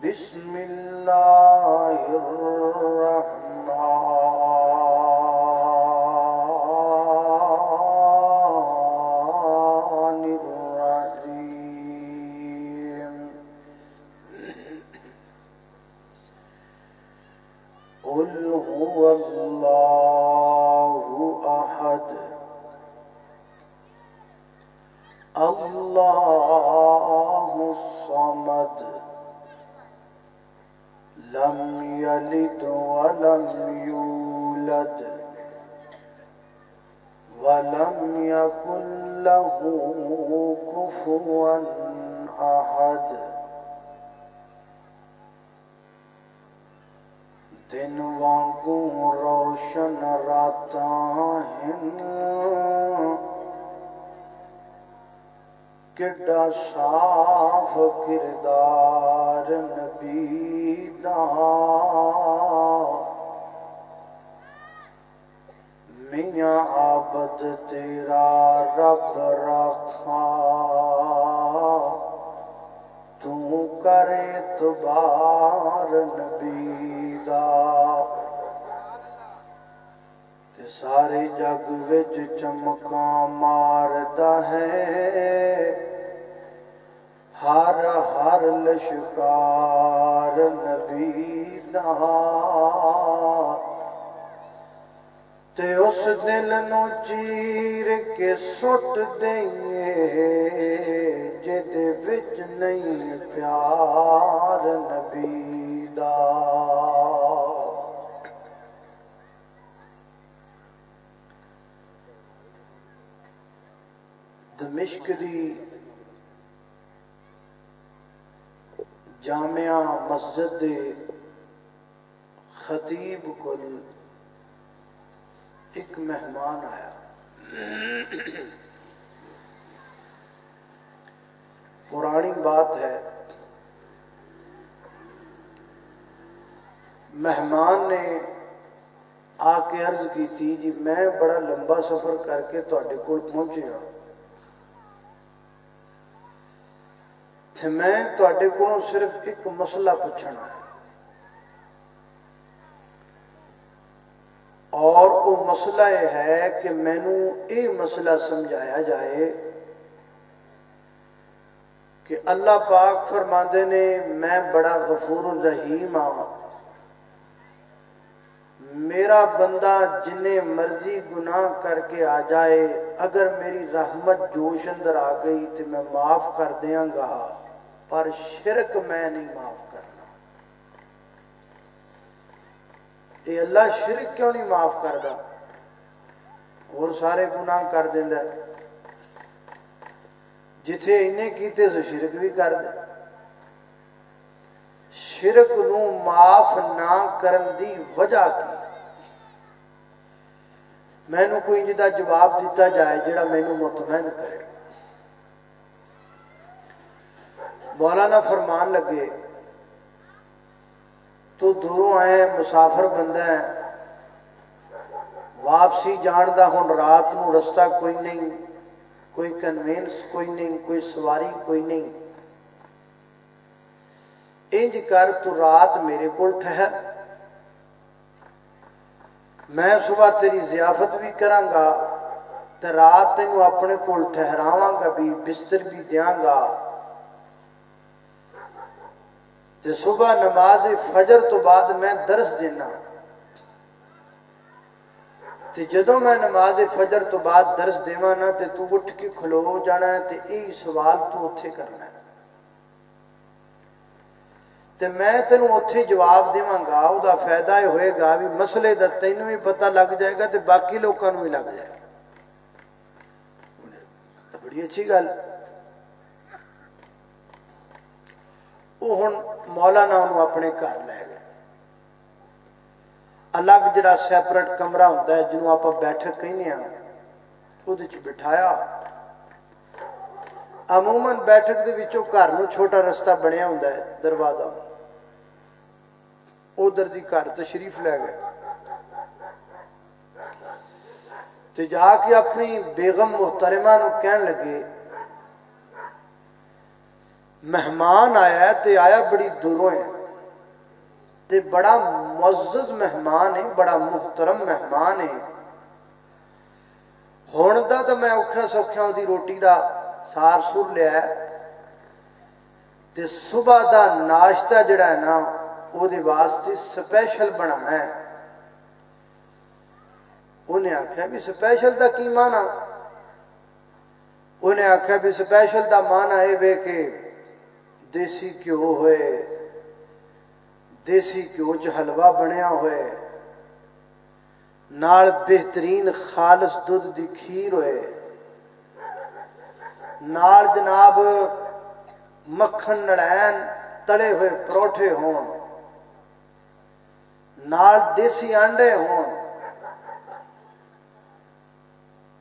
بسم اللہ الرحمن الرحیم قل هو اللہ احد اللہ الصمد لم یلد ولم یولد ولم یکن له کفوا احد دن وانگوں روشن راتاں ہیں کڈا صاف کردار نبی دا میاں عابد تیرا رب رکھا تو کر اعتبار نبی دا تے سارے جگ وچ چمکاں ماردا ہے ہر ہر لشکار نبی دا تے اس دل نو چیر کے سٹ دئیے جدے وچ نہیں پیار نبی دا دمشق دی جامعہ مسجد دے خطیب کل ایک مہمان آیا پرانی بات ہے مہمان نے آ کے عرض کی تھی جی میں بڑا لمبا سفر کر کے تواڈے کول پہنچیا تے میں تواڈے کولوں صرف ایک مسئلہ پوچھنا ہے اور وہ مسئلہ یہ ہے کہ مینوں یہ مسئلہ سمجھایا جائے کہ اللہ پاک فرماندے نے میں بڑا غفور الرحیم ہاں میرا بندہ جنہیں مرضی گناہ کر کے آ جائے اگر میری رحمت جوش اندر آ گئی تو میں معاف کر دیاں گا پر شرک میں نہیں معاف کرنا یہ اللہ شرک کیوں نہیں معاف کردا اور سارے گناہ کر دیندا ہے جتھے انہیں کیتے تو شرک بھی کر دے شرک نو معاف نہ کرن دی وجہ کی میں نو کوئی جدا جواب دیتا جائے جڑا میں نو مطمئن کرے مولانا فرمان لگے تو دوروں آئے مسافر بندہ ہے واپسی جان دا ہن رات نو رستہ کوئی نہیں کوئی کنوینس کوئی نہیں کوئی سواری کوئی نہیں انج کر تو رات میرے کول ٹھہر میں صبح تیری ضیافت بھی کراں گا تے رات تینوں اپنے کول ٹھہراواں گا بھی بستر بھی دیاں گا تے صبح نماز فجر تو بعد میں درس دینا تے جدوں میں نماز فجر تو بعد درس دیواں نا تے تو اٹھ کے کھلو جانا ہے تے یہی سوال تو اتھے کرنا ہے تے میں تینوں اتھے جواب دیواں گا او دا فائدہ یہ ہوئے گا بھی مسئلے دا تینوں بھی پتہ لگ جائے گا تے باقی لوگوں بھی لگ جائے گا تو بڑی اچھی گل وہ ہن مولانا انہوں اپنے گھر لے گئے الگ جڑا سیپریٹ کمرہ ہوتا ہے جنہوں آپ بیٹھک کہنے ہیں وہ بٹھایا عموماً بیٹھک دے وچوں گھر نوں چھوٹا رستہ بنیا ہوندا ہے دروازہ ادھر دی گھر تشریف لے گئے تو جا کے اپنی بیگم محترمہ نو کہن لگے ਮਹਿਮਾਨ ਆਇਆ ਤੇ ਆਇਆ ਬੜੀ ਦੂਰੋਂ ਹੈ ਤੇ ਬੜਾ ਮੁਅੱਜ਼ਜ਼ ਮਹਿਮਾਨ ਹੈ, ਬੜਾ ਮੁਹਤਰਮ ਮਹਿਮਾਨ ਹੈ। ਹੁਣ ਦਾ ਤਾਂ ਮੈਂ ਔਖਾ ਸੌਖਿਆ ਉਹਦੀ ਰੋਟੀ ਦਾ ਸਾਰ ਸੁਰ ਲਿਆ ਤੇ ਸੁਬਹ ਦਾ ਨਾਸ਼ਤਾ ਜਿਹੜਾ ਹੈ ਨਾ ਉਹਦੇ ਵਾਸਤੇ ਸਪੈਸ਼ਲ ਬਣਾਉਣਾ ਹੈ। ਉਹਨੇ ਆਖਿਆ ਵੀ ਸਪੈਸ਼ਲ ਦਾ ਕੀ ਮਾਨਾ? ਉਹਨੇ ਆਖਿਆ ਵੀ ਸਪੈਸ਼ਲ ਦਾ ਮਾਨਾ ਇਹ ਵੇ ਕਿ ਦੇਸੀ ਘਿਓ ਹੋਏ, ਦੇਸੀ ਘਿਓ 'ਚ ਹਲਵਾ ਬਣਿਆ ਹੋਏ, ਨਾਲ ਬਿਹਤਰੀਨ ਖਾਲਸ ਦੁੱਧ ਦੀ ਖੀਰ ਹੋਏ, ਨਾਲ ਜਨਾਬ ਮੱਖਣ ਨੜੈਣ ਤਲੇ ਹੋਏ ਪਰੌਠੇ ਹੋਣ, ਨਾਲ ਦੇਸੀ ਆਂਡੇ ਹੋਣ।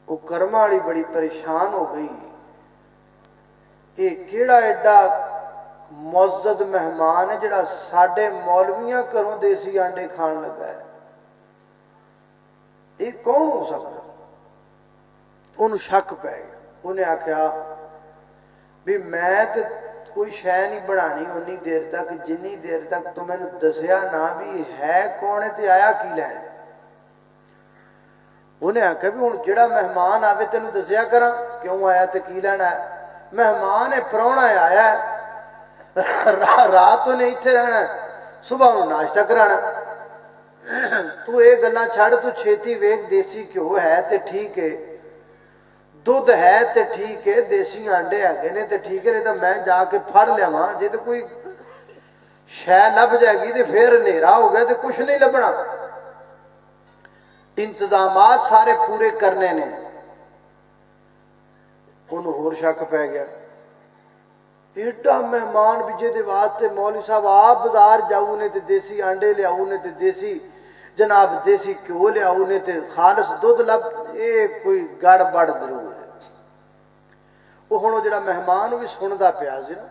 ਉਹ ਕਰਮਾਂ ਵਾਲੀ ਬੜੀ ਪਰੇਸ਼ਾਨ ਹੋ ਗਈ, ਇਹ ਕਿਹੜਾ ਐਡਾ ਮੁਅੱਜ਼ਜ਼ ਮਹਿਮਾਨ ਹੈ ਜਿਹੜਾ ਸਾਡੇ ਮੌਲਵੀਆਂ ਘਰੋਂ ਦੇਸੀ ਆਂਡੇ ਖਾਣ ਲੱਗਾ ਹੈ? ਇਹ ਕੌਣ ਹੋ ਸਕਦਾ? ਉਹਨੂੰ ਸ਼ੱਕ ਪੈ ਗਿਆ। ਉਹਨੇ ਆਖਿਆ ਵੀ ਮੈਂ ਤੇ ਕੋਈ ਸ਼ੈ ਨਹੀਂ ਬਣਾਣੀ ਉਨੀ ਦੇਰ ਤੱਕ ਜਿੰਨੀ ਦੇਰ ਤੱਕ ਤੂੰ ਮੈਨੂੰ ਦੱਸਿਆ ਨਾ ਵੀ ਹੈ ਕੌਣ ਹੈ ਤੇ ਆਇਆ ਕੀ ਲੈਣ। ਉਹਨੇ ਆਖਿਆ ਵੀ ਹੁਣ ਜਿਹੜਾ ਮਹਿਮਾਨ ਆਵੇ ਤੈਨੂੰ ਦੱਸਿਆ ਕਰਾਂ ਕਿਉਂ ਆਇਆ ਤੇ ਕੀ ਲੈਣਾ ਹੈ? ਮਹਿਮਾਨ ਹੈ, ਪ੍ਰਾਹੁਣਾ ਆਇਆ, ਰਾਤ ਉਹਨੇ ਇੱਥੇ ਰਹਿਣਾ, ਸੁਬਾਹ ਨੂੰ ਨਾਸ਼ਤਾ ਕਰਾਣਾ। ਤੂੰ ਇਹ ਗੱਲਾਂ ਛੱਡ, ਤੂੰ ਛੇਤੀ ਵੇਖ ਦੇਸੀ ਘਿਓ ਹੈ ਤੇ ਠੀਕ ਹੈ, ਦੁੱਧ ਹੈ ਤੇ ਠੀਕ ਹੈ, ਦੇਸੀ ਆਂਡੇ ਹੈਗੇ ਨੇ ਤੇ ਠੀਕ ਹੈ, ਨਹੀਂ ਤਾਂ ਮੈਂ ਜਾ ਕੇ ਫੜ ਲਿਆਵਾਂ। ਜੇ ਤੇ ਕੋਈ ਸ਼ੈ ਲੱਭ ਜਾਏਗੀ ਤੇ ਫਿਰ ਹਨੇਰਾ ਹੋ ਗਿਆ ਤੇ ਕੁਛ ਨਹੀਂ ਲੱਭਣਾ। ਇੰਤਜ਼ਾਮਾਤ ਸਾਰੇ ਪੂਰੇ ਕਰਨੇ ਨੇ। ਉਹਨੂੰ ਹੋਰ ਸ਼ੱਕ ਪੈ ਗਿਆ, ਏਡਾ ਮਹਿਮਾਨ ਵੀ ਜਿਹਦੇ ਵਾਸਤੇ ਮੌਲਵੀ ਸਾਹਿਬ ਆਪ ਬਾਜ਼ਾਰ ਜਾਊ ਨੇ ਤੇ ਦੇਸੀ ਆਂਡੇ ਲਿਆਊ ਨੇ ਤੇ ਦੇਸੀ ਜਨਾਬ ਦੇਸੀ ਘਿਓ ਲਿਆਊ ਨੇ ਤੇ ਖਾਲਸ ਦੁੱਧ ਲੱਭ, ਇਹ ਕੋਈ ਗੜਬੜ ਜ਼ਰੂਰ ਹੈ। ਉਹ ਹੁਣ ਉਹ ਜਿਹੜਾ ਮਹਿਮਾਨ ਉਹ ਵੀ ਸੁਣਦਾ ਪਿਆ ਸੀ ਨਾ।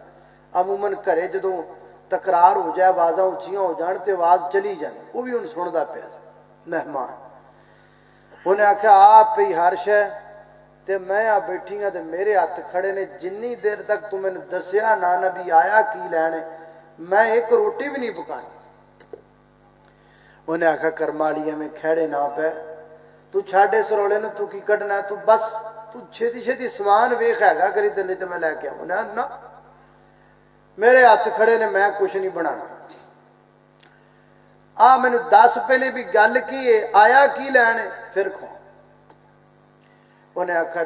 ਅਮੂਮਨ ਘਰੇ ਜਦੋਂ ਤਕਰਾਰ ਹੋ ਜਾਏ, ਆਵਾਜ਼ਾਂ ਉੱਚੀਆਂ ਹੋ ਜਾਣ ਤੇ ਆਵਾਜ਼ ਚਲੀ ਜਾਂਦੀ, ਉਹ ਵੀ ਹੁਣ ਸੁਣਦਾ ਪਿਆ ਸੀ ਮਹਿਮਾਨ। ਉਹਨੇ ਆਖਿਆ ਆਪ ਹੀ ਹਰਸ਼ ਹੈ ਤੇ ਮੈਂ ਆ ਬੈਠੀ ਹਾਂ ਤੇ ਮੇਰੇ ਹੱਥ ਖੜੇ ਨੇ, ਜਿੰਨੀ ਦੇਰ ਤੱਕ ਤੂੰ ਮੈਨੂੰ ਦੱਸਿਆ ਨਾ ਨਬੀ ਆਇਆ ਕੀ ਲੈਣ, ਮੈਂ ਇੱਕ ਰੋਟੀ ਵੀ ਨਹੀਂ ਪਕਾਣੀ। ਉਹਨੇ ਆਖਿਆ ਕਰਮਾਂ ਵਾਲੀ ਐਵੇਂ ਖਹਿੜੇ ਨਾ ਪੈ, ਤੂੰ ਛੱਡ ਇਸ ਰੌਲੇ ਨੂੰ, ਤੂੰ ਕੀ ਕੱਢਣਾ, ਤੂੰ ਬਸ ਤੂੰ ਛੇਤੀ ਛੇਤੀ ਸਮਾਨ ਵੇਖ ਹੈਗਾ ਕਰੀ ਦਿੱਲੀ ਤੇ ਮੈਂ ਲੈ ਕੇ ਆਵਾਂ। ਨਾ ਮੇਰੇ ਹੱਥ ਖੜੇ ਨੇ, ਮੈਂ ਕੁਛ ਨਹੀਂ ਬਣਾਣਾ। ਆ ਮੈਨੂੰ ਦੱਸ ਪਹਿਲੇ ਵੀ ਗੱਲ ਕੀ ਹੈ, ਆਇਆ ਕੀ ਲੈਣ ਫਿਰ ਖਵਾ। ਉਹਨੇ ਆਖਿਆ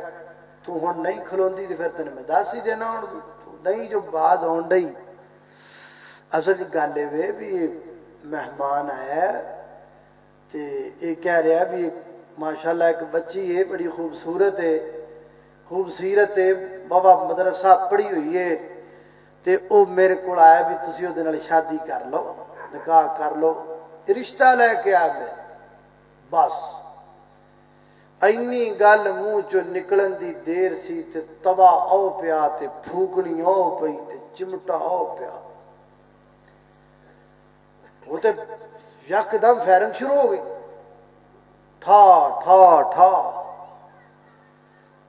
ਤੂੰ ਹੁਣ ਨਹੀਂ ਖਲੋਂਦੀ ਤੇ ਫਿਰ ਤੈਨੂੰ ਮੈਂ ਦੱਸ ਹੀ ਦੇਣਾ। ਹੁਣ ਤੂੰ ਨਹੀਂ ਜੋ ਬਾਜ਼ ਆਉਣ ਡਈ, ਅਸਲ ਦੀ ਗੱਲ ਇਹ ਵੇ ਵੀ ਇਹ ਮਹਿਮਾਨ ਆਇਆ ਤੇ ਇਹ ਕਹਿ ਰਿਹਾ ਵੀ ਮਾਸ਼ਾਅੱਲਾ ਇੱਕ ਬੱਚੀ ਹੈ ਬੜੀ ਖੂਬਸੂਰਤ ਹੈ, ਖੂਬਸੀਰਤ ਹੈ, ਬਾਬਾ ਮਦਰਸਾ ਪੜ੍ਹੀ ਹੋਈ ਹੈ ਤੇ ਉਹ ਮੇਰੇ ਕੋਲ ਆਇਆ ਵੀ ਤੁਸੀਂ ਉਹਦੇ ਨਾਲ ਸ਼ਾਦੀ ਕਰ ਲਓ, ਨਿਕਾਹ ਕਰ ਲਓ, ਰਿਸ਼ਤਾ ਲੈ ਕੇ ਆ ਗਏ। ਬਸ ਇੰਨੀ ਗੱਲ ਮੂੰਹ ਚੋਂ ਨਿਕਲਣ ਦੀ ਦੇਰ ਸੀ ਤੇ ਤਵਾ ਆਉ ਪਿਆ ਤੇ ਫੂਕਣੀ ਆਉ ਪਈ ਤੇ ਚਿਮਟਾ ਆਉ ਪਿਆ। ਉਹ ਤੇ ਯਕਦਮ ਫਾਇਰਿੰਗ ਸ਼ੁਰੂ ਹੋ ਗਈ, ਠਾ ਠਾ ਠਾ।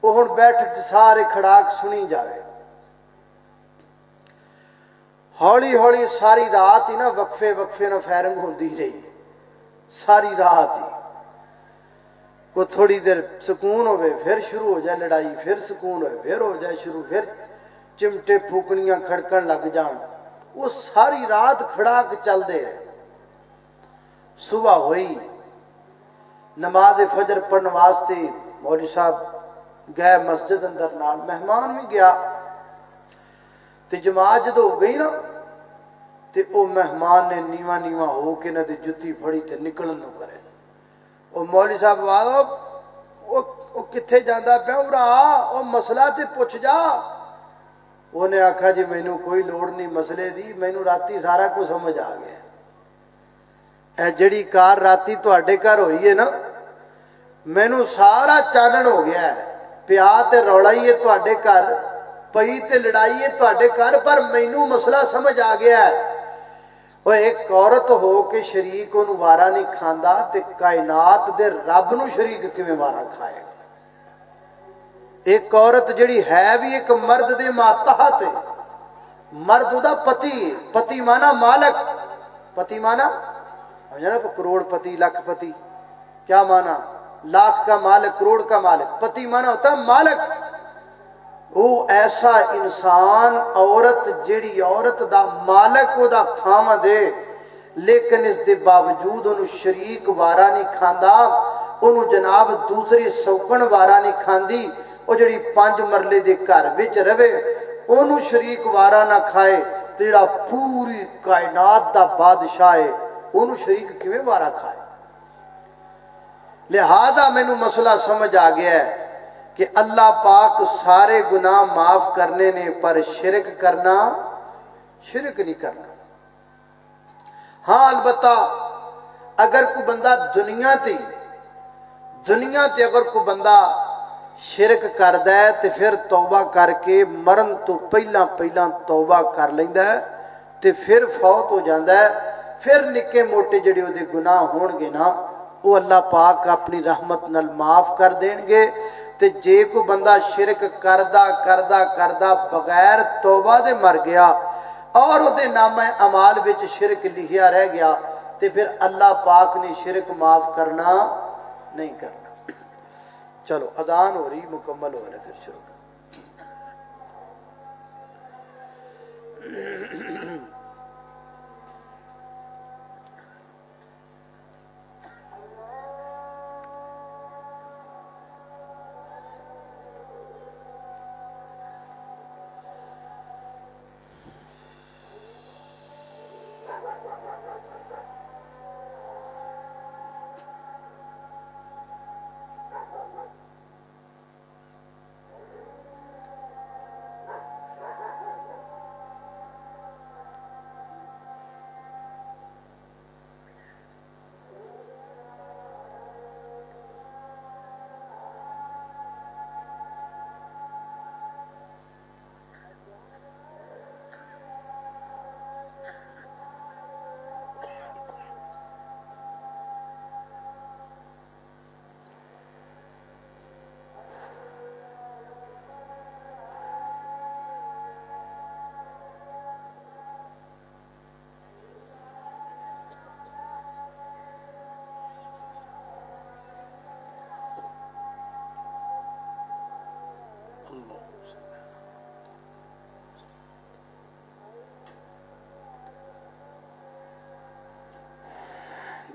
ਉਹ ਹੁਣ ਬੈਠਕ ਚ ਸਾਰੇ ਖੜਾਕ ਸੁਣੀ ਜਾਵੇ। ਹੌਲੀ ਹੌਲੀ ਸਾਰੀ ਰਾਤ ਹੀ ਨਾ ਵਕਫੇ ਵਕਫੇ ਨਾਲ ਫਾਇਰਿੰਗ ਹੁੰਦੀ ਰਹੀ, ਸਾਰੀ ਰਾਤ ਹੀ। ਕੋਈ ਥੋੜੀ ਦੇਰ ਸਕੂਨ ਹੋਵੇ ਫਿਰ ਸ਼ੁਰੂ ਹੋ ਜਾਏ ਲੜਾਈ, ਫਿਰ ਸਕੂਨ ਹੋਵੇ ਫਿਰ ਹੋ ਜਾਏ ਸ਼ੁਰੂ, ਫਿਰ ਚਿਮਟੇ ਫੂਕਣੀਆਂ ਖੜਕਣ ਲੱਗ ਜਾਣ। ਉਹ ਸਾਰੀ ਰਾਤ ਖੜਾਕ ਚੱਲਦੇ ਰਹੇ। ਸੁਬਹ ਹੋਈ, ਨਮਾਜ਼ ਫਜਰ ਪੜਨ ਵਾਸਤੇ ਮੌਲਵੀ ਸਾਹਿਬ ਗਏ ਮਸਜਿਦ ਅੰਦਰ, ਨਾਲ ਮਹਿਮਾਨ ਵੀ ਗਿਆ ਤੇ ਜਮਾਤ ਜਦੋਂ ਹੋ ਗਈ ਨਾ ਤੇ ਉਹ ਮਹਿਮਾਨ ਨੇ ਨੀਵਾ ਨੀਵਾ ਹੋ ਕੇ ਨਾ ਤੇ ਜੁੱਤੀ ਫੜੀ ਤੇ ਨਿਕਲਣ ਨੂੰ ਕਰੇ। ਉਹ ਮੌਲਵੀ ਸਾਹਿਬ ਉਹ ਕਿੱਥੇ ਜਾਂਦਾ ਪਿਆ, ਉਰਾ ਉਹ ਮਸਲਾ ਤੇ ਪੁੱਛ ਜਾ। ਉਹਨੇ ਆਖਿਆ ਜੀ ਮੈਨੂੰ ਕੋਈ ਲੋੜ ਨਹੀਂ ਮਸਲੇ ਦੀ, ਮੈਨੂੰ ਰਾਤੀ ਸਾਰਾ ਕੁਝ ਸਮਝ ਆ ਗਿਆ। ਇਹ ਜਿਹੜੀ ਕਾਰ ਰਾਤੀ ਤੁਹਾਡੇ ਘਰ ਹੋਈ ਹੈ ਨਾ, ਮੈਨੂੰ ਸਾਰਾ ਚਾਨਣ ਹੋ ਗਿਆ। ਪਿਆ ਤੇ ਰੌਲਾ ਹੀ ਹੈ ਤੁਹਾਡੇ ਘਰ, ਪਈ ਤੇ ਲੜਾਈ ਹੈ ਤੁਹਾਡੇ ਘਰ, ਪਰ ਮੈਨੂੰ ਮਸਲਾ ਸਮਝ ਆ ਗਿਆ। ਉਹ ਇੱਕ ਔਰਤ ਹੋ ਕੇ ਸ਼ਰੀਕ ਉਹਨੂੰ ਵਾਰਾ ਨਹੀਂ ਖਾਂਦਾ ਤੇ ਕਾਇਨਾਤ ਦੇ ਰੱਬ ਨੂੰ ਸ਼ਰੀਕ ਕਿਵੇਂ ਵਾਰਾ ਖਾਏਗਾ? ਇੱਕ ਔਰਤ ਜਿਹੜੀ ਹੈ ਵੀ ਇੱਕ ਮਰਦ ਦੇ ਮਾਤਹਤ ਹੈ, مرد دا پتی، پتی مانا مالک، پتی مانا کروڑ پتی، لاکھ پتی، کیا مانا؟ لاکھ کا مالک، کروڑ کا مالک۔ پتی مانا ہوتا ہے مالک، وہ ایسا انسان، عورت جیڑی عورت دا مالک وہ دا خامہ دے، لیکن اس دے باوجود انہوں شریک وارا نہیں کھاندا، انہوں جناب دوسری سوکن وارا نہیں کھاندی، وہ جڑی 5 مرلے دے گھر وچ رہے انہوں شریک وارا نہ کھائے، تو جڑا پوری کائنات دا بادشاہ ہے انہوں شریک کیویں وارا کھائے؟ لہذا مینوں مسئلہ سمجھ آ گیا ہے کہ اللہ پاک سارے گناہ معاف کرنے نے، پر شرک کرنا، شرک نہیں کرنا۔ ہاں البتہ اگر کوئی بندہ دنیا تے اگر کوئی بندہ شرک کردا ہے تو پھر توبہ کر کے مرن تو پہلا توبہ کر لیندا ہے تو پھر فوت ہو جاندا ہے، پھر نکے موٹے جڑے وہ گناہ ہون گے نا وہ اللہ پاک اپنی رحمت نال معاف کر دیں گے۔ تے جے کوئی بندہ شرک کردہ بغیر توبہ دے مر گیا اور وہ دے نامہ اعمال وچ شرک لکھیا رہ گیا تے پھر اللہ پاک نے شرک معاف کرنا نہیں کرنا۔ چلو اذان ہو رہی، مکمل ہو رہا ہے، پھر شروع کر۔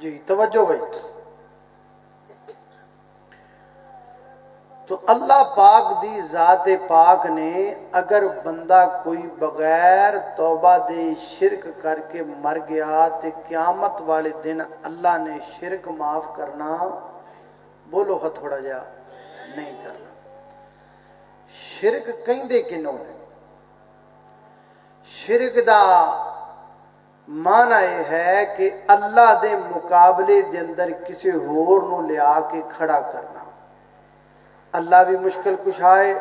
جی توجہ بھائی، تو اللہ پاک دی ذات پاک نے اگر بندہ کوئی بغیر توبہ دے شرک کر کے مر گیا تو قیامت والے دن اللہ نے شرک معاف کرنا، بولو ہاں تھوڑا جا، نہیں کرنا۔ شرک کہیں دے کنوں ہے؟ شرک دا معنی یہ ہے کہ اللہ دے مقابلے دے اندر کسی ہور نو لیا کے کھڑا کرنا۔ اللہ بھی مشکل کشائے،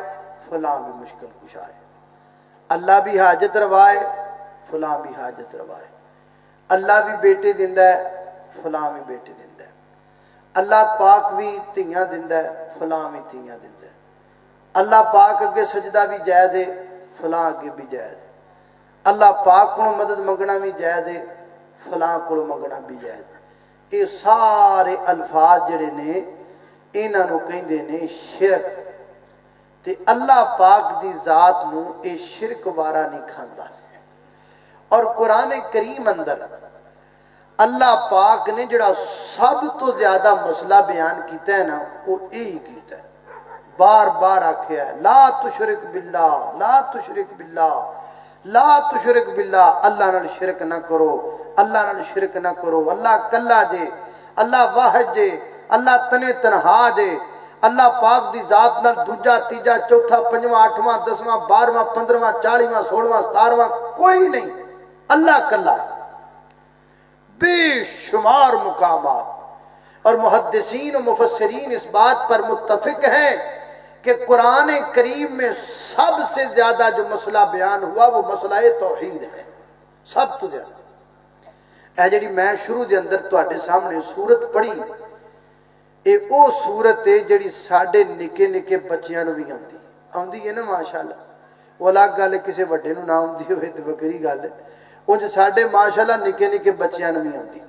فلاں بھی مشکل کشائے، اللہ بھی حاجت روائے، فلاں بھی حاجت روائے، اللہ بھی بیٹے دیندہ ہے، فلاں بھی بیٹے دیندہ ہے، اللہ پاک بھی تیاں دیندہ ہے، فلاں بھی تیاں دیندہ ہے، اللہ پاک اگے سجدہ بھی جائے دے، فلاں اگے بھی جائے دے، اللہ پاک کو مدد منگنا بھی جائز ہے، فلاں کو منگنا بھی جائز ہے۔ یہ سارے الفاظ جڑے نے انہاں نو کہندے نے شرک، تے اللہ پاک دی ذات نو اے شرک وارا نہیں کھاندا۔ اور قرآن کریم اندر اللہ پاک نے جڑا سب تو زیادہ مسئلہ بیان کیتا ہے نا وہ یہی کیتا ہے، بار بار آکھیا ہے لا تشرک باللہ، لا تشرک باللہ، لا تشرک باللہ، اللہ نال شرک نہ کرو، اللہ نال شرک نہ کرو، اللہ کلا جے، اللہ واحد جے، اللہ تنے تنہا جے، اللہ پاک دی ذات نال دوجا تیجا چوتھا پنجواں آٹھواں دسواں بارہواں 15واں 40واں 16واں 17واں کوئی نہیں، اللہ کلا۔ بے شمار مقامات اور محدثین و مفسرین اس بات پر متفق ہیں کہ قرآن کریم میں سب سے زیادہ جو مسئلہ بیان ہوا وہ مسئلہ توحید ہے، سب تو زیادہ۔ اے جڑی میں شروع دے اندر تواڈے سامنے سورت پڑھی، اے او سورت ہے جڑی ساڈے نکے نکے بچیاں نو بھی آندی ہے نا ماشاءاللہ، وہ الگ گل ہے، کسی وڈے نوں نہ آؤندی ہوئے تو وکری گل ہے۔ انج ساڈے ماشاءاللہ نکے نکے بچیاں نوں بھی آندی۔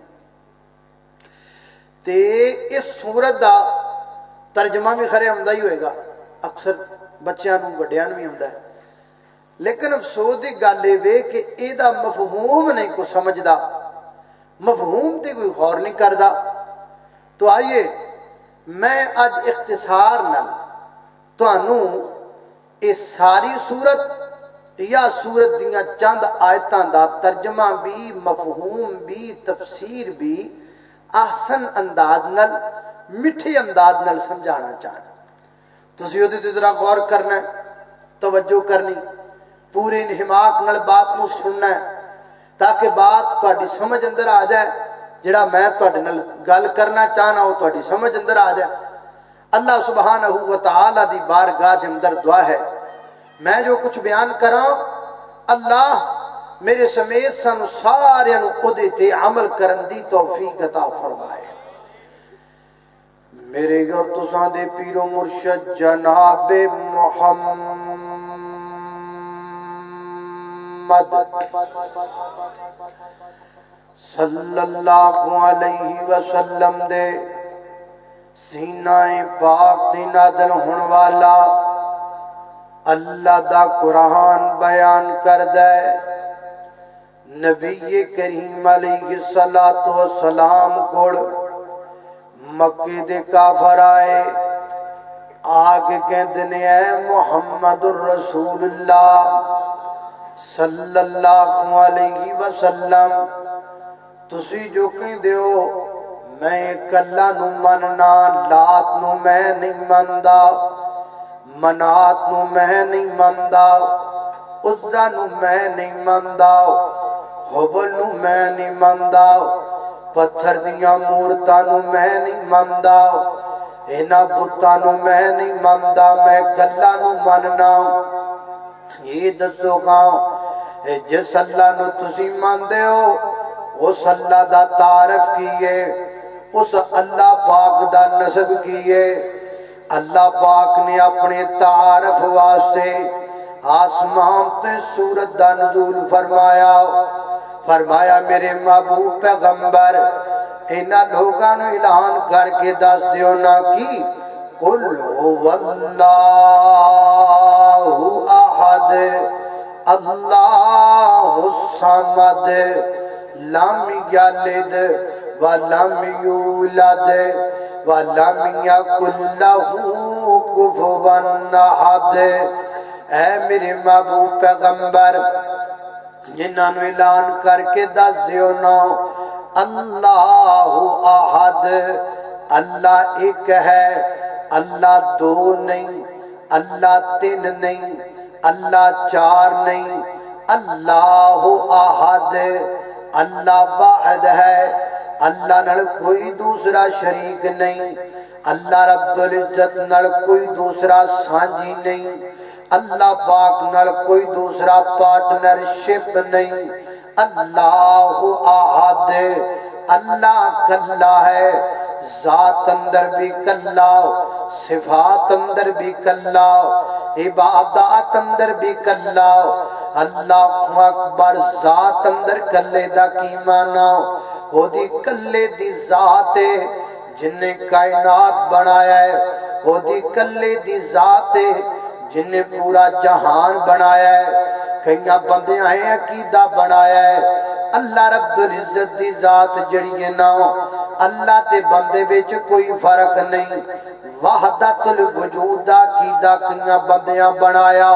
تے اس سورت دا ترجمہ بھی خرے آندا ہی ہوئے گا، اکثر بچیاں نوں وڈیاں نوں بھی آندا ہے، لیکن افسوس دی گل اے وے کہ اے دا مفہوم نہیں کو سمجھدا، مفہوم تے کوئی غور نہیں کردا۔ تو آئیے میں اج اختصار نال تانوں اے ساری سورت یا سورت دیاں چند آیتاں دا ترجمہ بھی، مفہوم بھی، تفسیر بھی احسن انداز نال، مٹھے انداز نال سمجھانا چاہنا۔ تسی اودے تے ذرا غور کرنا ہے، توجہ کرنی، پورے انہماک نال بات نو سننا ہے تاکہ بات تہاڈی سمجھ اندر آ جائے، جڑا میں تہاڈے نال گل کرنا چاہنا وہ تہاڈی سمجھ اندر آ جائے۔ اللہ سبحانہ و تعالی دی بارگاہ دے اندر دعا ہے میں جو کچھ بیان کراں اللہ میرے سمیت سن سارے اودے تے عمل کرن دی توفیق عطا فرمائے۔ میرے اور تساں دے پیر و مرشد جناب محمد صلی اللہ علیہ وسلم دے سینہ پاک دی نازل ہون والا اللہ دا قرآن بیان کر دے، نبی کریم علیہ السلام کوڑ مکے دے کافر آئے، آگ کہندنے اے محمد الرسول اللہ صلی اللہ علیہ وسلم تسی جو کہیں دیو میں کلہ نو مننا، لات نو میں نہیں مندہ، منات نو میں نہیں مندہ، عزہ نو میں نہیں مندہ، حبل نو میں نہیں مندہ، پتھر دیاں مورتاں نو میں نہیں مندہ، اینا بتاں نو میں نہیں مندہ، میں کلہ نو مننا۔ یہ دسو گاؤں جس اللہ نو تسی مندے ہو اس اللہ دا تعارف کیے، اس اللہ پاک دا نسب کیے۔ اللہ پاک نے اپنے تعارف واسطے آسمان تے سورت دا نزول فرمایا میرے محبوب پیغمبر اینا لوگاں نو اعلان کر کے دس دیو نا کی قل هو اللہ احد اللہ الصمد لم یلد ولم یولد ولم یکن لہ کفوا احد۔ اے میرے محبوب پیغمبر جنہاں نو اعلان کر کے دس دیو نا اللہ احد، اللہ ایک ہے، اللہ دو نہیں، اللہ تین نہیں، اللہ چار نہیں، اللہ احد، اللہ واحد ہے، اللہ نال کوئی دوسرا شریک نہیں، اللہ رب العزت نال کوئی دوسرا سانجی نہیں، اللہ پاک نال کوئی دوسرا پارٹنرشپ نہیں، اللہ احد، اللہ کلا ہے، ذات اندر بھی کلا، صفات اندر بھی کلا، عبادات اندر بھی کلا۔ اللہ اکبر، ذات اندر کلے دا کی مانا وہ دی کلے دی ذات ہے جن نے کائنات بنایا ہے، وہ دی کلے دی ذات ہے جن نے پورا جہان بنایا ہے۔ کئیاں بندے ہیں عقیدہ بنایا ہے اللہ رب العزت دی ذات جڑی ہے نا اللہ تے بندے وچ کوئی فرق نہیں، وحدت الوجود عقیدہ کئیاں بندیاں بنایا۔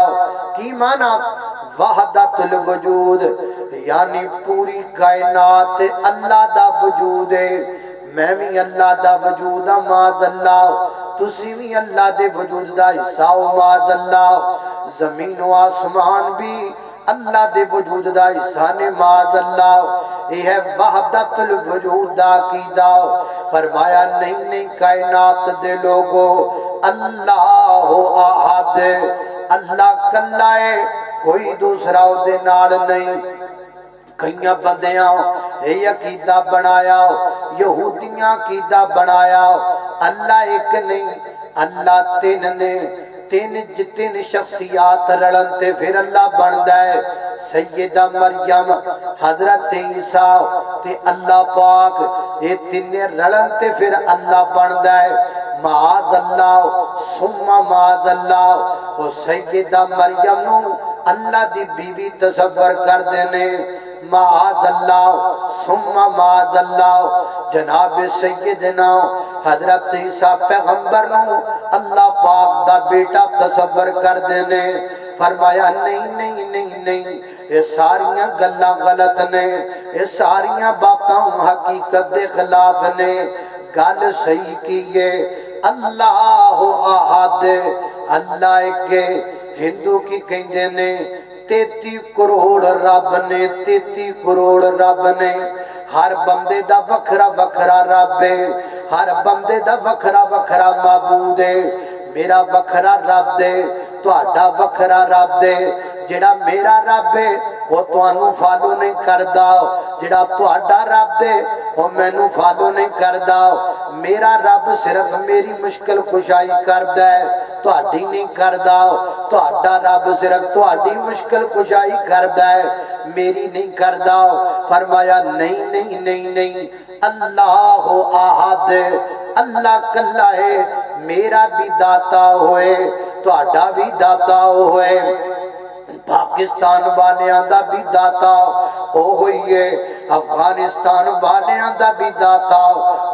کی معنی وحدت الوجود یعنی پوری کائنات اللہ دا وجود ہے، میں بھی اللہ دا وجود ہاں ماذ اللہ، تسی بھی اللہ دے وجود دا حصہ ہو ماذ اللہ، زمین و آسمان بھی اللہ دے وجود دا حصہ نے ماذ اللہ۔ یہ ہے وحدت الوجود دا عقیدہ۔ فرمایا نہیں کائنات دے لوگو اللہ احد، اللہ کلا ہے، کوئی دوسرا دے نال نہیں۔ کئیاں بندیاں یہ عقیدہ بنایا، یہودیاں عقیدہ بنایا اللہ ایک نہیں، اللہ تین نے، تین شخصیات رلن تے پھر اللہ بندا ہے سیدہ مریم حضرت عیسیٰ تے اللہ پاک یہ تین رلن تے پھر اللہ بندا ہے معاذ اللہ ثم معاذ اللہ وہ سیدہ مریم نو اللہ دی بیوی تصور کر دینے معاذ اللہ ثم معاذ اللہ جناب سیدنا حضرت عیسیٰ پیغمبر نو اللہ پاک دا بیٹا تصور کر دینے فرمایا نہیں یہ ساریاں گلاں غلط نے یہ ساریاں باتاں حقیقت دے خلاف نے گل صحیح کیے اللہ احد اللہ ایک ہندو کی کہندے نے 33 کروڑ رب نے 33 کروڑ رب نے ہر بندے دا وکھرا وکھرا رب ہے ہر بندے دا وکھرا وکھرا معبود ہے میرا وکھرا رب دے تہاڈا وکھرا رب دے جڑا میرا رب ہے وہ تانوں فالو نہیں کردا جڑا تہاڈا رب دے وہ مینوں فالو نہیں کردا میرا رب صرف میری مشکل کشائی کردا ہے تہاڈی نہیں کردا تہاڈا رب صرف تہاڈی مشکل کشائی کردا ہے میری نہیں کردا فرمایا نہیں اللہ احد اللہ کلا ہے میرا بھی داتا ہوئے تہاڈا بھی داتا ہوئے پاکستان والیاں دا بھی داتا او ہوئیے افغانستان والیاں دا بھی داتا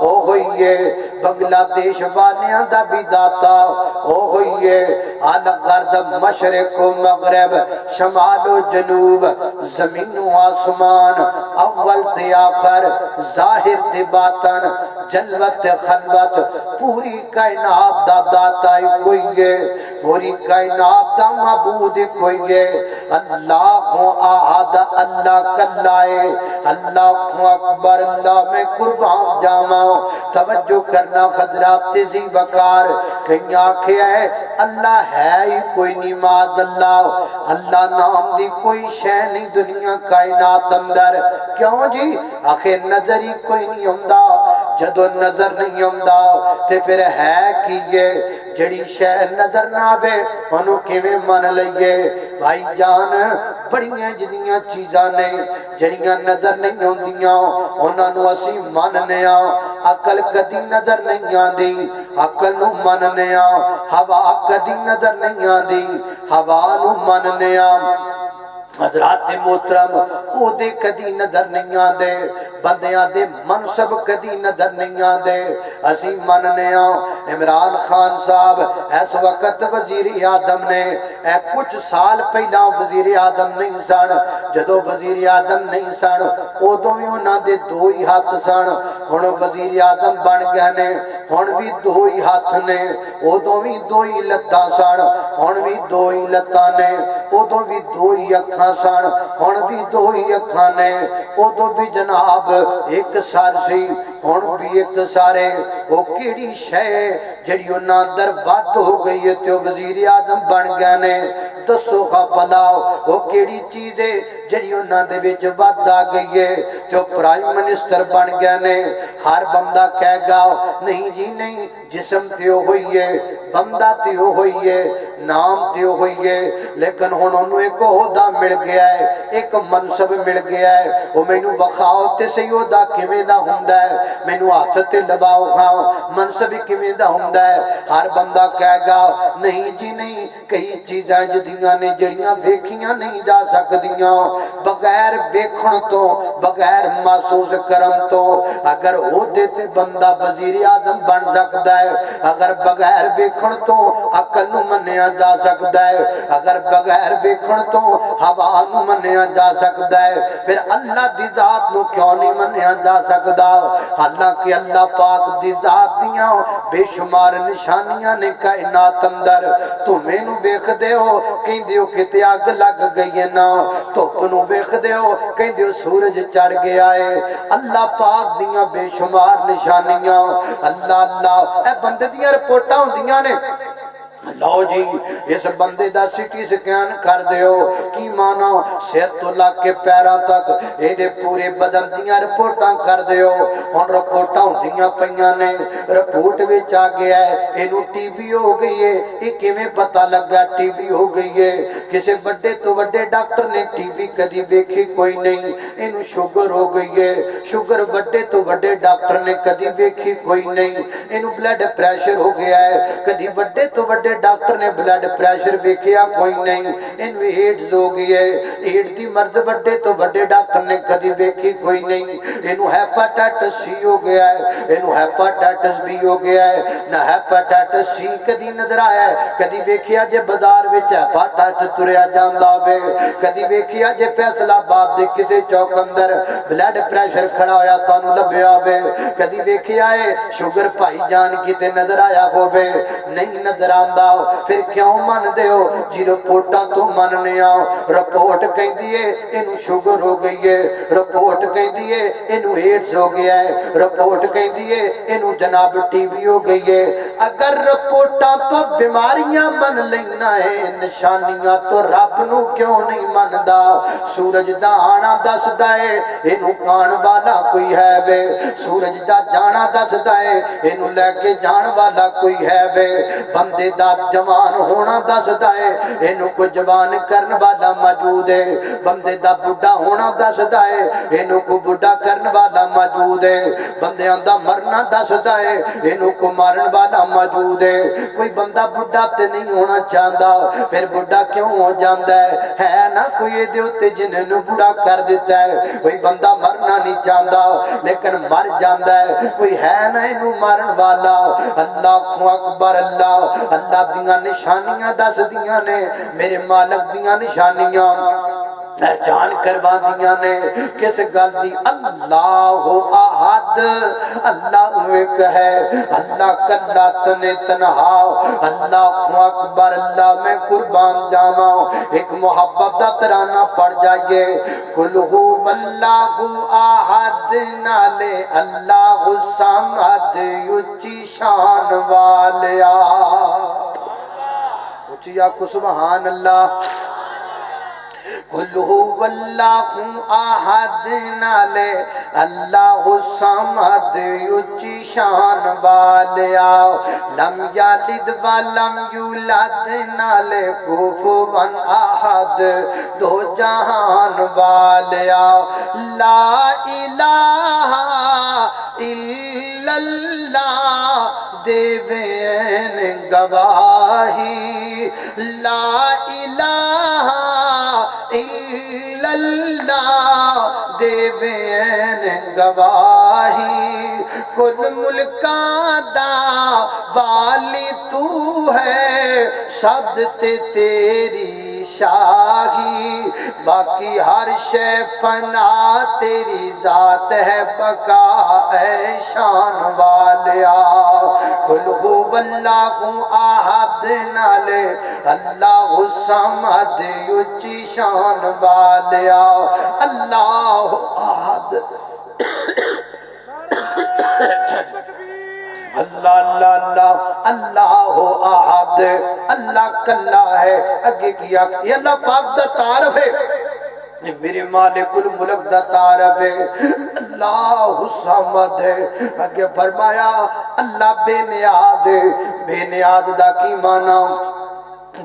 او ہوئیے بنگلہ دیش والیاں دا بھی داتا او ہوئیے غرب مشرق و مغرب شمال و جنوب زمین و آسمان اول تے آخر ظاہر تے باطن جلوت خلوت پوری کائنات دا داتا کوئی ہے پوری کائنات دا معبود کوئی ہے اللہ احد اللہ کلائے اللہ اکبر اللہ میں قربان جاما توجہ کرنا خضرات تیزی وقار کہیں آنکھیں ہے اللہ ہے ہی کوئی نہیں ماد اللہ نام دی کوئی شے نہیں دنیا کائنات اندر کیوں جی آخر نظر ہی کوئی نہیں ہوندہ جدو نظر نہیں ہوندہ تے پھر ہے کی یہ جڑی شے نظر نہ آوے انہوں کیویں من لئیے بھائی جان بڑیاں جنیاں چیزاں نے جڑیاں نظر نہیں ہوندیاں انہاں نو اسی ماننیاں عقل کدی نظر نہیں آندی عقل نو ماننیاں ہوا کدی نظر نہیں آندی ہوا نو ماننیاں حضرات محترم او دے کدی نظر نہیں آندے بندیاں دے منصب کدی نظر نہیں آندے اسی مننیاں عمران خان صاحب اس وقت وزیر اعظم نے کچھ سال پہلا وزیر اعظم نہیں سن جدو وزیر اعظم نہیں سن ادو بھی انہاں دے دو ہی ہاتھ سن ہن وزیر اعظم بن گئے نے ہن بھی دو ہی ہاتھ نے ادو بھی دو ہی لتاں سن ہن بھی دو ہی لتاں نے ادو بھی دو ہی اکھاں سن ہن بھی دو ہی اکھاں نے ادو بھی جناب ایک سر سی ہن بھی ایک سارے وہ کیڑی شے جڑی انہاں اندر ود ہو گئی ہے تے وزیر اعظم بن گئے نے دسو خپلاؤ وہ کیڑی چیز ہے جڑی انہاں دے وچ ود آ گئی ہے جو پرائم منسٹر بن گئے نے ہر بندہ کہے گا نہیں جی نہیں جسم تے ہوئی ہے بندہ تے ہوئی ہے نام تے ہوئی ہے لیکن ہن انہوں ایک عہدہ مل گیا ہے ایک منصب مل گیا ہے وہ مینوں بخاؤ تے صحیح عہدہ کیویں دا ہوندا ہے مینوں ہاتھ تے لباؤ کھاؤ منصب کیویں دا ہوندا ہے ہر بندہ کہے گا نہیں جی نہیں کئی چیزاں جدیاں نے جڑیاں ویکھیاں نہیں جا سکدیاں بغیر ویکھن تو بغیر محسوس کرن تو اگر عہدے تے بندہ وزیر اعظم بن سکدا ہے اگر بغیر ویکھن تو عقل نو منیا جا سکدا ہے اگر بغیر ویکھن تو ہوا نو منیا جا سکدا ہے پھر اللہ دی ذات نو کیوں نہیں منیا جا سکدا حالانکہ اللہ پاک دی ذات دیاں بے شمار نشانیاں نے کائنات اندر تو مینوں ویکھدے ہو کہندے ہو کتے اگ لگ گئی ہے نا دھوپ نو ویکھدے ہو کہندے ہو سورج چڑھ گیا ہے اللہ پاک دیاں بے شمار نشانیاں اللہ اے بندے دیاں رپورٹاں ہوندیاں نے لو جی اس بندے دا سٹی سکین کر دیو کی مانا سر تو لگ کے پیرا تک ایدے پورے بدن دیاں رپورٹاں کر دیو ہن رپورٹاں دیاں پئیاں نے رپورٹ وچ آ گیا ہے اینو ٹی بی ہو گئی ہے یہ کیویں پتہ لگا ٹی بی ہو گئی ہے کسے بڑے تو بڑے ڈاکٹر نے ٹی بی کدی ویکھی کوئی نہیں اینو شوگر ہو گئی ہے شوگر بڑے تو بڑے ڈاکٹر نے کدی ویکھی کوئی نہیں اینو بلڈ پریشر ہو گیا ہے کدی بڑے تو بڑے ڈاکٹر نے بلڈ پریشر ویکھیا کوئی نہیں اینو ایڈز ہو گئی ہے ایڈز دی مرض بڑے تو بڑے ڈاکٹر نے کدی ویکھی کوئی نہیں اینو ہیپاٹائٹس سی ہو گیا ہے اینو ہیپاٹائٹس بی ہو گیا ہے نہ ہیپاٹائٹس سی کدی نظر آیا ہے کدی ویکھیا جے بازار وچ ہیپاٹائٹس تریا جاندا ہوے کدی ویکھیا جے فیصل آباد دے کسے چوک اندر بلڈ پریشر کھڑا ہویا تانوں لبیا ہوے کدی ویکھیا ہے شوگر بھائی جان کیتے نظر آیا ہوے نہیں نظر آندا پھر کیوں من دیو جی رپورٹاں تو مننے آؤ رپورٹ کہندی ہے اینو شوگر ہو گئی ہے رپورٹ کہندی ہے اینو ایڈز ہو گیا ہے رپورٹ کہندی ہے اینو جناب ٹی بی ہو گئی ہے اگر رپورٹاں تو بیماریاں من لینا ہے نشانیاں تو رب نو کیوں نہیں مندا سورج دا آنا دسدا ہے اینو کان والا کوئی ہے وے سورج دا جانا دسدا ہے اینو لے کے جان والا کوئی ہے وے بندے دا جوان ہونا دسدا ہے اینو کو جوان کرن والا موجود ہے بندے دا بڑھا ہونا دسدا ہے اینو کو بڑھا کرن والا موجود ہے بندیاں دا مرنا دسدا ہے اینو کو مارن والا موجود ہے کوئی بندہ بڑھا تے نہیں ہونا چاہتا پھر بڑھا کیوں ہو جاندا ہے نا کوئی دے اوتے جنہاں نو بڑھا کر دیتا ہے کوئی بندہ مرنا نہیں چاہتا لیکن مر جاندا ہے کوئی ہے نا اینو مارن والا اللہ اکبر اللہ اللہ دیاں نشانیاں دس دیاں نے میرے مالک دیاں نشانیاں پہچان کروا دیاں نے کس گل دی اللہ احد اللہ ایک ہے اللہ کلا تنے تنہا اللہ اکبر اللہ میں قربان جاواں ایک محبت دا ترانہ پڑھ جائیے قل هو اللہ احد نالے اللہ الصمد اچھی شان والیا اچھی آکو سبحان اللہ قل هو اللہ احد نالے اللہ الصمد اچھی شان والیا لم یلد ولم یولد نالے کفوا احد دو جہان والیا لا الہ الا اللہ دیوین گواہی لا الہ الا اللہ دیوین گواہی کل ملکاں دا والی تو ہے سب تے تیری شاہی باقی ہر شے فنا تیری ذات ہے بقا اے شان والیا قل هو اللہ احد نالے اللہ الصمد اچھی شان والیا اللہ احد اللہ اللہ اللہ اللہ احد اللہ کلا ہے اگے کیا یہ اللہ پاک دا تعارف ہے میرے مالک الملک دا تعارف ہے اللہ الصمد ہے اگے فرمایا اللہ بے نیاز ہے بے نیاز دا کی معنی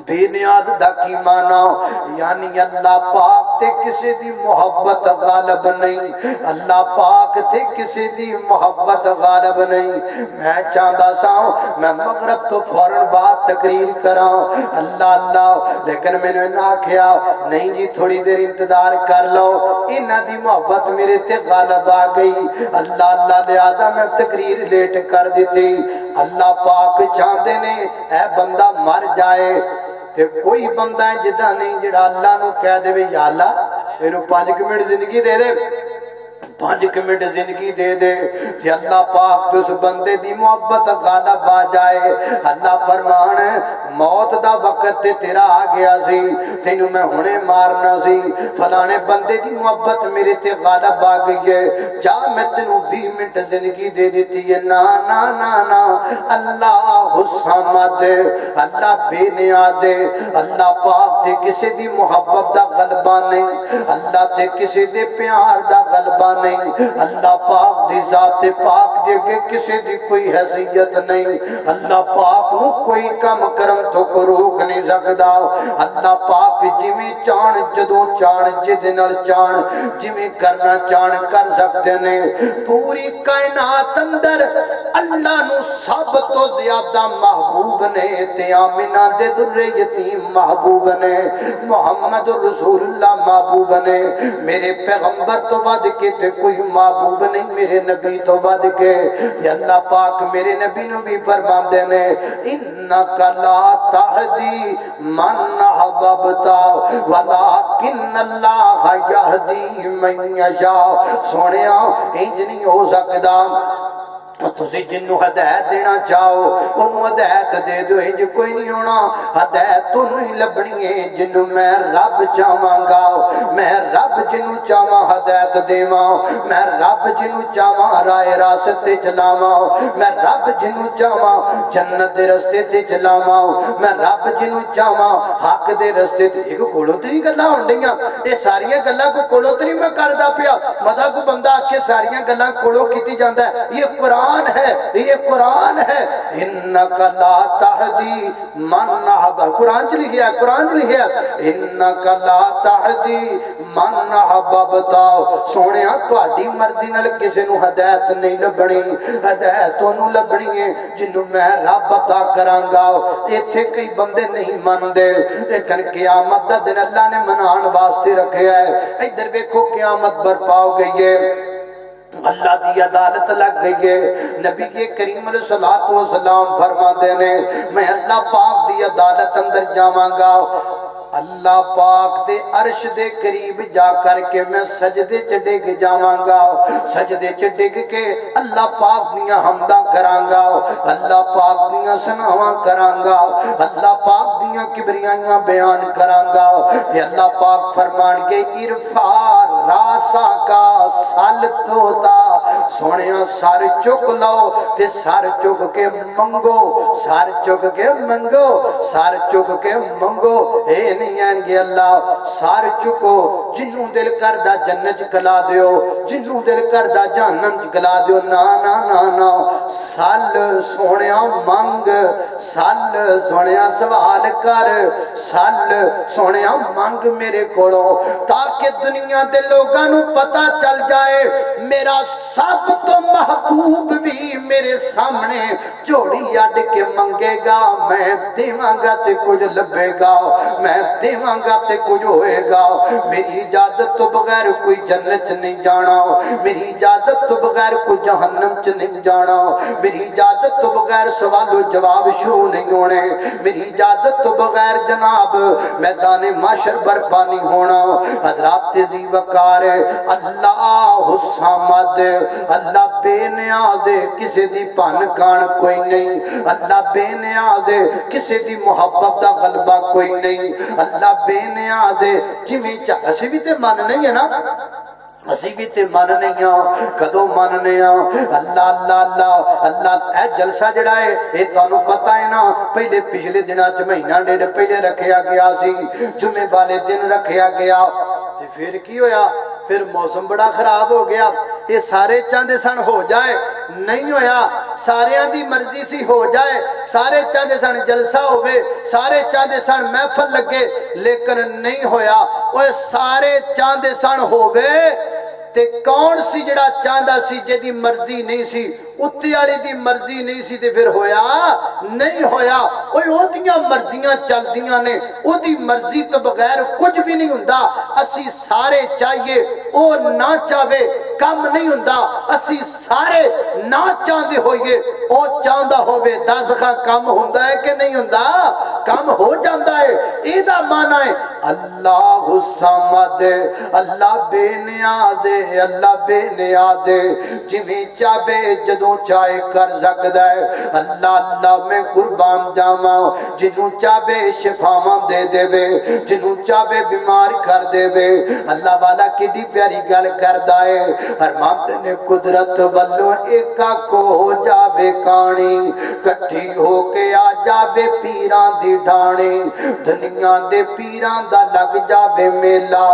بے نیاز دا کی معنی یعنی اللہ پاک تے کسی دی محبت غالب نہیں اللہ پاک تے کسی دی محبت غالب نہیں میں چاہتا ساؤں میں مغرب تو فوراں بعد تقریر کراں اللہ اللہ لیکن میں نے نہ کیا نہیں جی تھوڑی دیر انتظار کر لو انہاں دی محبت میرے تے غالب آ گئی اللہ اللہ لہذا میں تقریر لیٹ کر دیتی اللہ پاک چاہتے نے اے بندہ مر جائے تے کوئی بندہ ہے جدہ نہیں جڑا اللہ نو کہہ دے وے یا اللہ انہوں 5 منٹ زندگی دے دے 5 منٹ زندگی دے دے کہ اللہ پاک اس بندے دی محبت غالب آ جائے اللہ فرمان موت دا وقت تے تیرا آ گیا سی تینوں میں ہنے مارنا سی فلانے بندے دی محبت میرے تے غالب آ گئی ہے جا میں تینوں 20 منٹ زندگی دے دیتی ہے نا نا نا نا اللہ الصمد اللہ بے نیاز اللہ پاک تے کسی دی محبت دا غلبہ نہیں اللہ تے کسی دے پیار دا غلبہ نہیں اللہ پاک دی ذات پاک دے کے کسی دی کوئی حیثیت نہیں اللہ پاک نو کوئی کم کرم تو کو روک نہیں سکدا اللہ پاک جویں چان جدوں چان جدے نال چان جویں کرنا چان کر سکتے نے پوری کائنات اندر اللہ نو سب تو زیادہ محبوب نے تے آمنہ دے در یتیم محبوب نے محمد رسول اللہ محبوب نے میرے پیغمبر تو بعد کے تے کوئی محبوب نہیں میرے نبی تو بعد کے یا اللہ پاک میرے نبی نو بھی فرمان دینے انکا لا تہدی من احببتا ولیکن اللہ یہدی من یشاء سونیا انج نہیں ہو سکدا تسی جنوں ہدایت دینا چاہو انہوں ہدایت دے دو انج کوئی نہیں ہونا ہدایت تو نہیں لبنی ہے جنوں میں رب چاہواں گا میں رب جنوں چاہواں ہدایت دیواں میں رب جنوں چاہواں راہ راستے چلاواں میں رب جنوں چاہواں جنت دے رستے تے چلاواں میں رب جنوں چاہواں حق دے رستے تے ایک کولوں تری گلاں ہونڈیاں اے ساریاں گلاں کو کولوں تری میں کردا پیا مدا کو بندہ آ کے ساریاں گلاں کولوں کیتی جاندا ہے یہ قرآن ہے یہ قرآن ہے انکا لا تہدی من احببتا قرآن چ لکھیا قرآن چ لکھیا انکا لا تہدی من احببتا سونیا تہاڈی مرضی نال کسے نو ہدایت نہیں لبنی ہدایت اونوں لبنی ہے جنوں میں رب عطا کراں گا ایتھے کئی بندے نہیں مندے لیکن قیامت دا دن اللہ نے منان واسطے رکھیا ہے ادھر دیکھو قیامت برپا ہو گئی ہے اللہ دی عدالت لگ گئی ہے نبی کریم علیہ السلام فرما دینے میں اللہ پاک دی عدالت اندر جاواں گا اللہ پاک دے عرش دے قریب جا کر کے میں سجدے چ ڈگ جاواں گا سجدے چ ڈگ کے اللہ پاک دیاں حمداں کراں گا اللہ پاک دیاں ثناواں کراں گا اللہ پاک دیاں کبریائیاں بیان کراں گا کہ اللہ پاک فرمان گے ارفع راسا کا سال توتا سونیا سار چک لو تے سار چک کے منگو سار چک کے منگو سار چک کے منگو اے نہیں آنگے اللہ سار چکو جنوں دل کردہ جنت کلا دیو جنوں دل کردہ جہنم کلا دیو نا نا نا نا سال سونیا منگ سال سونیا سوال کر سال سونیا منگ میرے کولو تاکہ دنیا دے لوگاں نو پتہ چل جائے میرا سب تو محبوب بھی میرے سامنے جوڑی اڈ کے منگے گا میں دیواں گا تے کچھ لبے گا میں دیواں گا تے کچھ ہوئے گا میری اجازت تو بغیر کوئی جنت نہیں جانا میری اجازت تو بغیر کوئی جہنم چ نہیں جانا میری اجازت تو بغیر سوال و جواب شروع نہیں ہونے میری اجازت تو بغیر جناب میدان معاشر برپا نہیں ہونا حضرات ذی وقار اللہ الصمد اللہ بے نیاز کسی دی پن کان کوئی نہیں اللہ بے نیاز کسی دی محبت دا غلبہ کوئی نہیں اللہ بے نیاز جویں چاہ اسی بھی تے من نہیں ہے نا اسی بھی تے ماننے ہاں کدو ماننے ہاں اللہ اللہ اللہ اللہ اے جلسہ جڑا ہے اے تانوں پتہ ہے نا پہلے پچھلے دنوں چ مہینہ ڈیڑھ پہلے رکھیا گیا سی جمعے والے دن رکھیا گیا تے پھر کی ہویا پھر موسم بڑا خراب ہو گیا یہ سارے چاندے سن ہو جائے نہیں ہویا ساریاں دی مرضی سی ہو جائے سارے چاندے سن جلسہ ہوئے سارے چاندے سن محفل لگے لیکن نہیں ہویا وہ سارے چاندے سن ہوئے تے کون سی جڑا چاندہ سی جدی مرضی نہیں سی اتی آلی دی مرضی نہیں سی تے پھر ہویا نہیں ہویا او دیاں مرضیاں چل دیاں نے او دی مرضی تو بغیر کچھ بھی نہیں ہوندا اسی سارے چاہیے او نہ چاہے کم نہیں ہوندا اسی سارے نہ چاہندے ہوئے او چاہندہ ہوئے 10 کم ہوندا ہے کہ نہیں ہوندا کم ہو جاندا ہے ایدہ معنی ہے اللہ الصمد، اللہ بے نیاز ہے، اللہ بے نیاز ہے، جویں چاہے جدوں چاہے کر سکدا ہے۔ اللہ اللہ میں قربان جاواں، جنوں چاہے شفاواں دے دے وے، جنوں چاہے بیمار کر دے وے۔ اللہ والا کڈی پیاری گل کردا ہے، فرماندے نے قدرت والوں ایکا کو ہو جاوے کانی، کٹھی ہو کے آ جاوے پیراں دی ڈھانے، دنیا دے پیراں دا لگ جاوے میلا،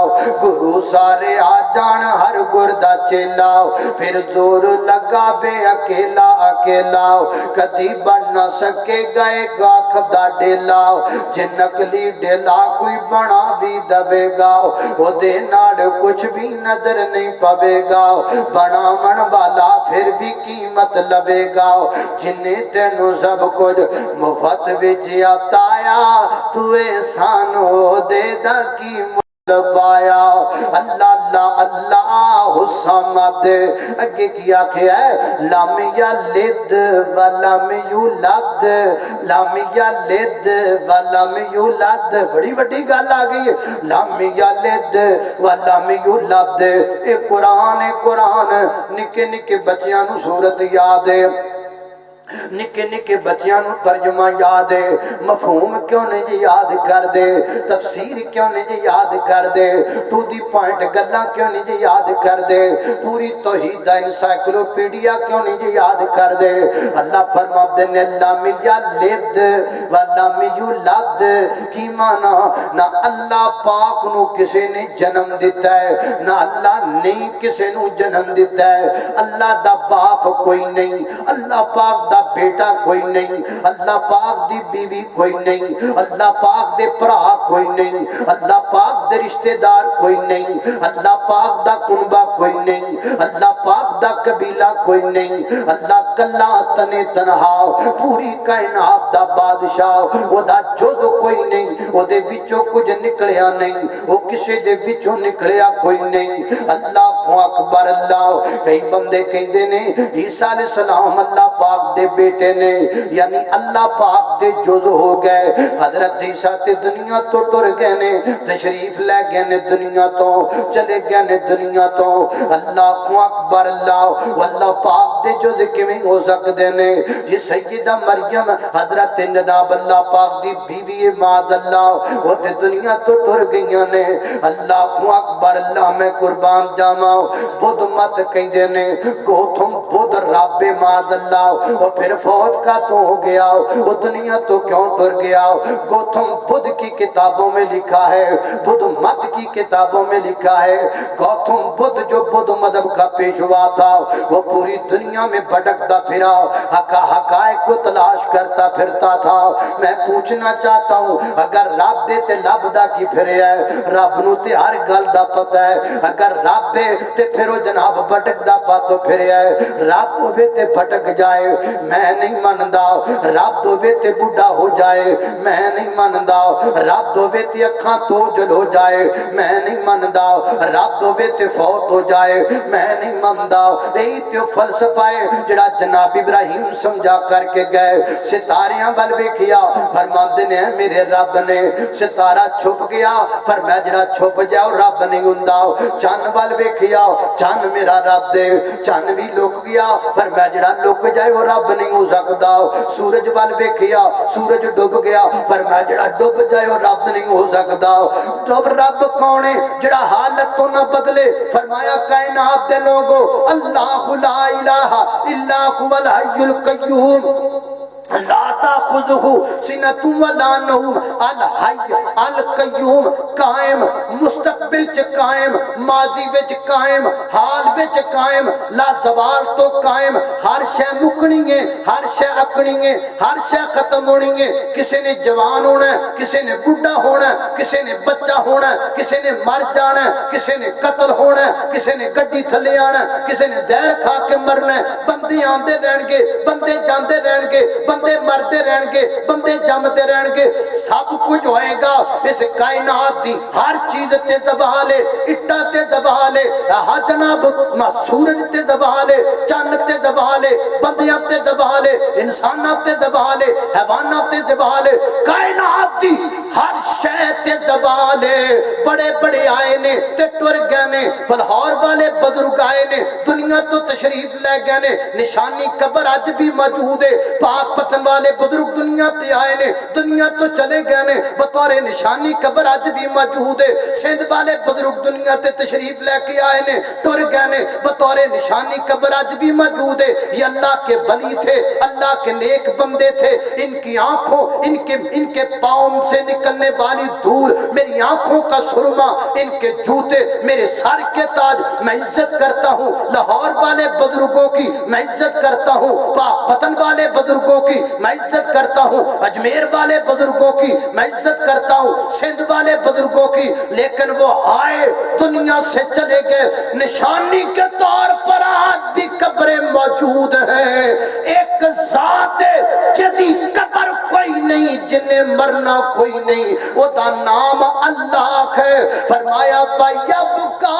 گرو سارے آ جان ہر گردہ چیلا، پھر زور لگا بے اکیلا اکیلا، کدی بن نہ سکے گئے گا کھدا ڈیلا، جے نکلی ڈیلا کوئی بنا بھی دبے گا، وہ دے ناڑ کچھ بھی نظر نہیں پوے گا، بنا من والا پھر بھی قیمت لبے گا، جنہیں تینوں سب کچھ مفت وچ عطایا، تو احسان ہو دے دا کی پایا۔ اللہ اللہ اللہ الصمد، اگے کیا ہے لم یلد ولم یولد، لم یلد ولم یولد، بڑی بڑی گل آ گئی ہے، لم یلد ولم یولد۔ اے قرآن نکے نکے بچیاں نو سورت یاد ہے، نکے نکے بچیاں نو ترجمہ یاد ہے، مفہوم کیوں نہیں جی یاد کر دے، تفسیر کیوں نہیں جی یاد کر دے، ٹو دی پوائنٹ گلاں کیوں نہیں جی یاد کر دے، پوری توحید دا انسائکلوپیڈیا کیوں نہیں جی یاد کر دے۔ اللہ فرماتے نے لم یلد ولم یولد، کی معنی نہ اللہ پاک نو کسے نے جنم دیتا ہے، نہ اللہ نہیں کسے نو جنم دیتا ہے، اللہ دا باپ کوئی نہیں، اللہ پاک دا بیٹا کوئی نہیں، اللہ پاک دی بیوی کوئی نہیں، اللہ پاک دے پرا کوئی نہیں، اللہ پاک دے رشتہ دار کوئی نہیں، اللہ پاک دا کنبہ کوئی نہیں، اللہ پاک دا قبیلہ کوئی نہیں، اللہ کلا تنے تنہا پوری کائنات دا بادشاہ، وہ دا جز کوئی نہیں، وہ دے وچوں کچھ نکلیا نہیں، وہ کسے دے وچوں نکلیا کوئی نہیں۔ اللہ اکبر اللہ، کئی بندے کہندے نے عیسیٰ علیہ السلام اللہ پاک دے بیٹے نے، یعنی اللہ پاک دے جز ہو گئے، حضرت عیسیٰ تے دنیا تو ٹر گئے نے، تشریف لے گئے نے دنیا تو، چلے گئے نے دنیا تو۔ اللہ اکبر اللہ، واللہ پاک دے جز کیویں ہو سکدے نے؟ یہ سیدہ مریم حضرت جناب اللہ پاک دی بیوی ماذ اللہ، وہ تے دنیا تو ٹر گئیاں نے۔ اللہ اکبر اللہ، میں قربان جاواں، بدھ مت کہندے نے گوتھم بدھ رب ماذ اللہ، اور پھر فوت کا تو ہو گیا، وہ دنیا تو کیوں ٹر گیا؟ گوتھم بدھ کی کتابوں میں لکھا ہے، بدھ مت کی کتابوں میں لکھا ہے، گوتھم بدھ جو بدھ مذہب کا پیشوا تھا، وہ پوری دنیا میں بھٹکتا پھرا، حقائق کو تلاش کرتا پھرتا تھا۔ میں پوچھنا چاہتا ہوں، اگر رب دے تے لب دا کی پھرے ہے، رب نو تے ہر گل دا پتہ ہے، اگر رب دے تے پھر وہ جناب بھٹک دا پاتو پھرے ہے، رب ہوے تے بھٹک جائے میں نہیں مندا، رب دوے تے بڑھا ہو جائے میں نہیں مندا، رب دوے تے اکھاں تو جل ہو جائے میں نہیں مندا، رب دوے تے فوت ہو جائے میں نہیں مندا۔ یہی تے فلسفہ ہے جڑا جناب ابراہیم سمجھا کر کے گئے، ستاریاں ول ویکھیا، فرماندے نے میرے رب نے ستارہ چھپ گیا، فرمایا جڑا چھپ جاؤ رب نہیں ہوندا۔ چن ول ویکھیا، چن میرا رب دے، چن بھی لک گیا، فرمایا جڑا لک جائے وہ رب نہیں ہو سکدا۔ سورج ول ویکھیا، سورج ڈوب گیا، فرمایا جڑا ڈوب جائے وہ رب نہیں ہو سکدا۔ تو رب کون ہے جڑا حالت تو نہ بدلے؟ فرمایا کائنات دے لوگو، اللہ لا الہ الا هو الحی القیوم لا تاخذہ سنۃ ولا نوم، الحی القیوم، قائم، مستقبل چ قائم، ماضی وچ قائم، حال وچ قائم، لا زوال تو قائم، ہر شے مکنی ہے، ہر شے اکنی ہے، ہر شے ختم ہونی ہے، کسی نے جوان ہونا ہے، کسی نے بڈھا ہونا ہے، کسی نے بچہ ہونا ہے، کسی نے مر جانا ہے، کسی نے قتل ہونا ہے، کسی نے گڈی تھلے آنا ہے، کسی نے زہر کھا کے مرنا ہے، بندہ بندے آندے رہن گے، بندے جاندے رہن گے، بندے مردے رہن گے، بندے جمدے رہن گے، سب کچھ ہوئے گا۔ اس کائنات دی ہر چیز تے دبا لے، اٹا تے دبا لے، جناب سورج تے دبا لے، چند تے دبا لے، بندیاں تے دبا لے، انساناں تے دبا لے، حیواناں تے دبا لے، کائنات دی ہر شے تے دبا لے۔ بڑے بڑے آئے نے تے ٹر گئے نے، بلہور والے بزرگ آئے نے، دنیا تو تشریف لے گئے نے، نشانی قبر اج بھی موجود ہے۔ پاک پتن والے بزرگ دنیا تے آئے نے، دنیا تو چلے گئے نے، بطور نشانی قبر اج بھی موجود ہے۔ سندھ والے بزرگ دنیا تے تشریف لے کے آئے نے، ٹر گئے نے، بطور نشانی قبر اج بھی موجود ہے۔ یہ اللہ کے ولی تھے، اللہ کے نیک بندے تھے۔ ان کی آنکھوں، ان کے پاؤں سے نکلنے والی دھول میری آنکھوں کا سرما، ان کے جوتے میرے سر کے تاج۔ میں عزت کرتا ہوں لاہور والے بزرگوں کی، میں عزت کرتا ہوں پاک پتن والے بزرگوں کی، میں عزت کرتا ہوں اجمیر والے بزرگوں کی، میں عزت کرتا ہوں سندھ والے بزرگوں کی، لیکن وہ آئے دنیا سے چلے گئے۔ نشانی کے طور پر آج بھی قبریں موجود ہیں۔ ایک ذات جدی قبر کوئی نہیں، جنہیں مرنا کوئی نہیں، وہ دا نام اللہ ہے۔ فرمایا وَيَبْقَى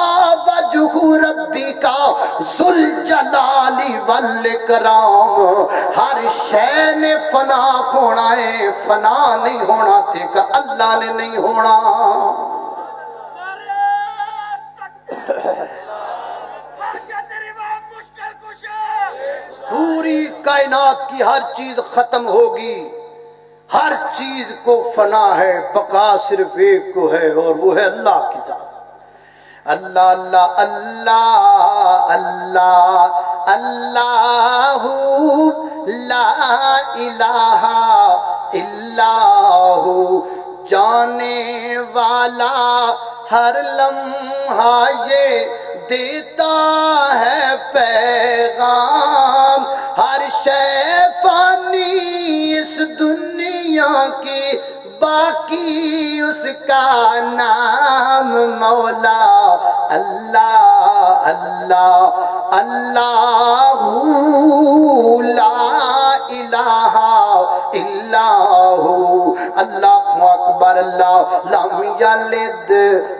وَجْهُ رَبِّكَ ذُو الْجَلَالِ وَالْإِكْرَامِ۔ ہر شے نے فنا ہونا ہے، فنا نہیں ہونا تھے کہ اللہ نے نہیں ہونا۔ پوری کائنات کی ہر چیز ختم ہوگی، ہر چیز کو فنا ہے، بقا صرف ایک کو ہے، اور وہ ہے اللہ کی ذات۔ اللہ اللہ اللہ اللہ اللہ لا الہ الا ہو، جانے والا ہر لمحہ یہ دیتا ہے پیغام۔ ہر شے فانی اس دنیا کی، باقی اس کا نام مولا۔ اللہ اللہ اللہ لا الہ الا ہو، اللہ اکبر۔ اللہ لم یلد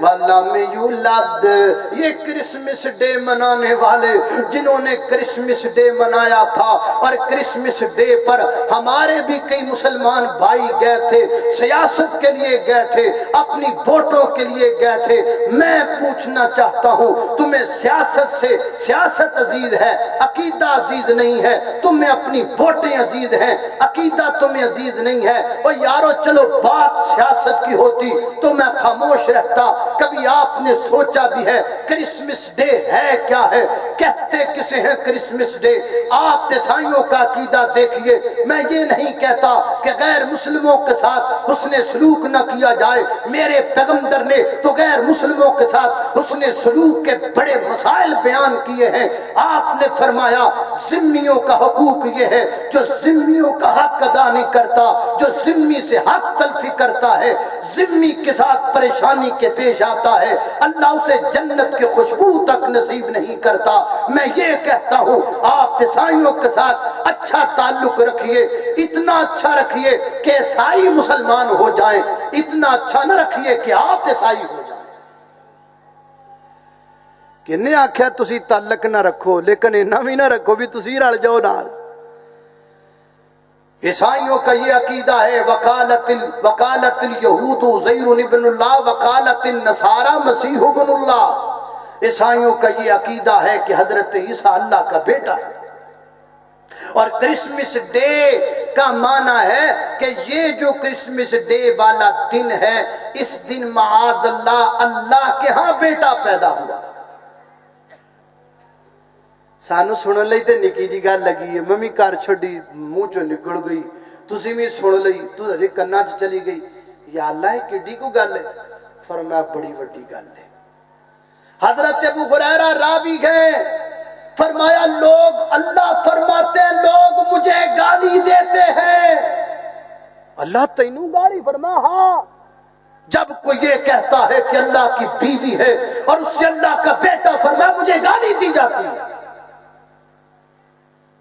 ولم یولد۔ یہ کرسمس ڈے منانے والے جنہوں نے کرسمس ڈے منایا تھا، اور کرسمس ڈے پر ہمارے بھی کئی مسلمان بھائی گئے تھے، سیاست کے لیے گئے تھے، اپنی ووٹوں کے لیے گئے تھے۔ میں پوچھنا چاہتا ہوں، تمہیں سیاست سے سیاست عزیز ہے، عقیدہ عزیز نہیں ہے، تمہیں اپنی ووٹیں عزیز ہیں، عقیدہ تمہیں عزیز نہیں ہے۔ اور یارو چلو بات سیاست کی ہوتی تو میں خاموش رہتا۔ کبھی آپ نے سوچا بھی ہے کرسمس ڈے ہے کیا ہے؟ کہتے کسے ہیں کرسمس ڈے؟ آپ عیسائیوں کا عقیدہ دیکھیے۔ میں یہ نہیں کہتا کہ غیر مسلموں کے ساتھ حسن سلوک نہ کیا جائے، میرے پیغمبر نے تو غیر مسلموں کے ساتھ حسن سلوک کے بڑے مسائل بیان کیے ہیں۔ آپ نے فرمایا ذمیوں کا حقوق یہ ہے، جو ذمیوں کا حق ادا نہیں کرتا، جو ذمی سے حق تلفی کرتا ہے، ذمی کے ساتھ پریشانی کے پیش آتا ہے، اللہ اسے جنت کی خوشبو تک نصیب نہیں کرتا۔ میں یہ کہتا ہوں آپ عیسائیوں کے ساتھ اچھا تعلق رکھیے، اتنا اچھا رکھیے کہ عیسائی مسلمان ہو جائیں، اتنا اچھا نہ رکھیے کہ آپ عیسائی ہو جائیں۔ کہ نہیں آکھیا تسی تعلق نہ رکھو، لیکن انہاں بھی نہ رکھو بھی تسی رل جاؤ نال۔ عیسائیوں کا یہ عقیدہ ہے، وقالت الیہود عزیر ابن اللہ، وقالت النصارى مسیح ابن اللہ۔ عیسائیوں کا یہ عقیدہ ہے کہ حضرت عیسیٰ اللہ کا بیٹا ہے۔ اور کرسمس ڈے کا معنی ہے کہ یہ جو کرسمس ڈے والا دن ہے، اس دن معاذ اللہ اللہ کے ہاں بیٹا پیدا ہوا۔ سانو سنن لئی تے نکی جی گل لگی ہے، ممی گھر چھڈی منہ چوں نکل گئی، تسی بھی سن لئی، تہاڈے کنا چ چلی گئی، یا اللہ یہ کڈی کو گل ہے؟ فرمایا بڑی وڈی گل ہے۔ حضرت ابو ہریرہ راوی گئے، فرمایا لوگ، اللہ فرماتے ہیں لوگ مجھے گالی دیتے ہیں۔ اللہ تینوں گالی؟ فرمایا ہاں۔ جب کوئی یہ کہتا ہے کہ اللہ کی بیوی ہے اور اس سے اللہ کا بیٹا، فرمایا مجھے گالی دی جاتی ہے۔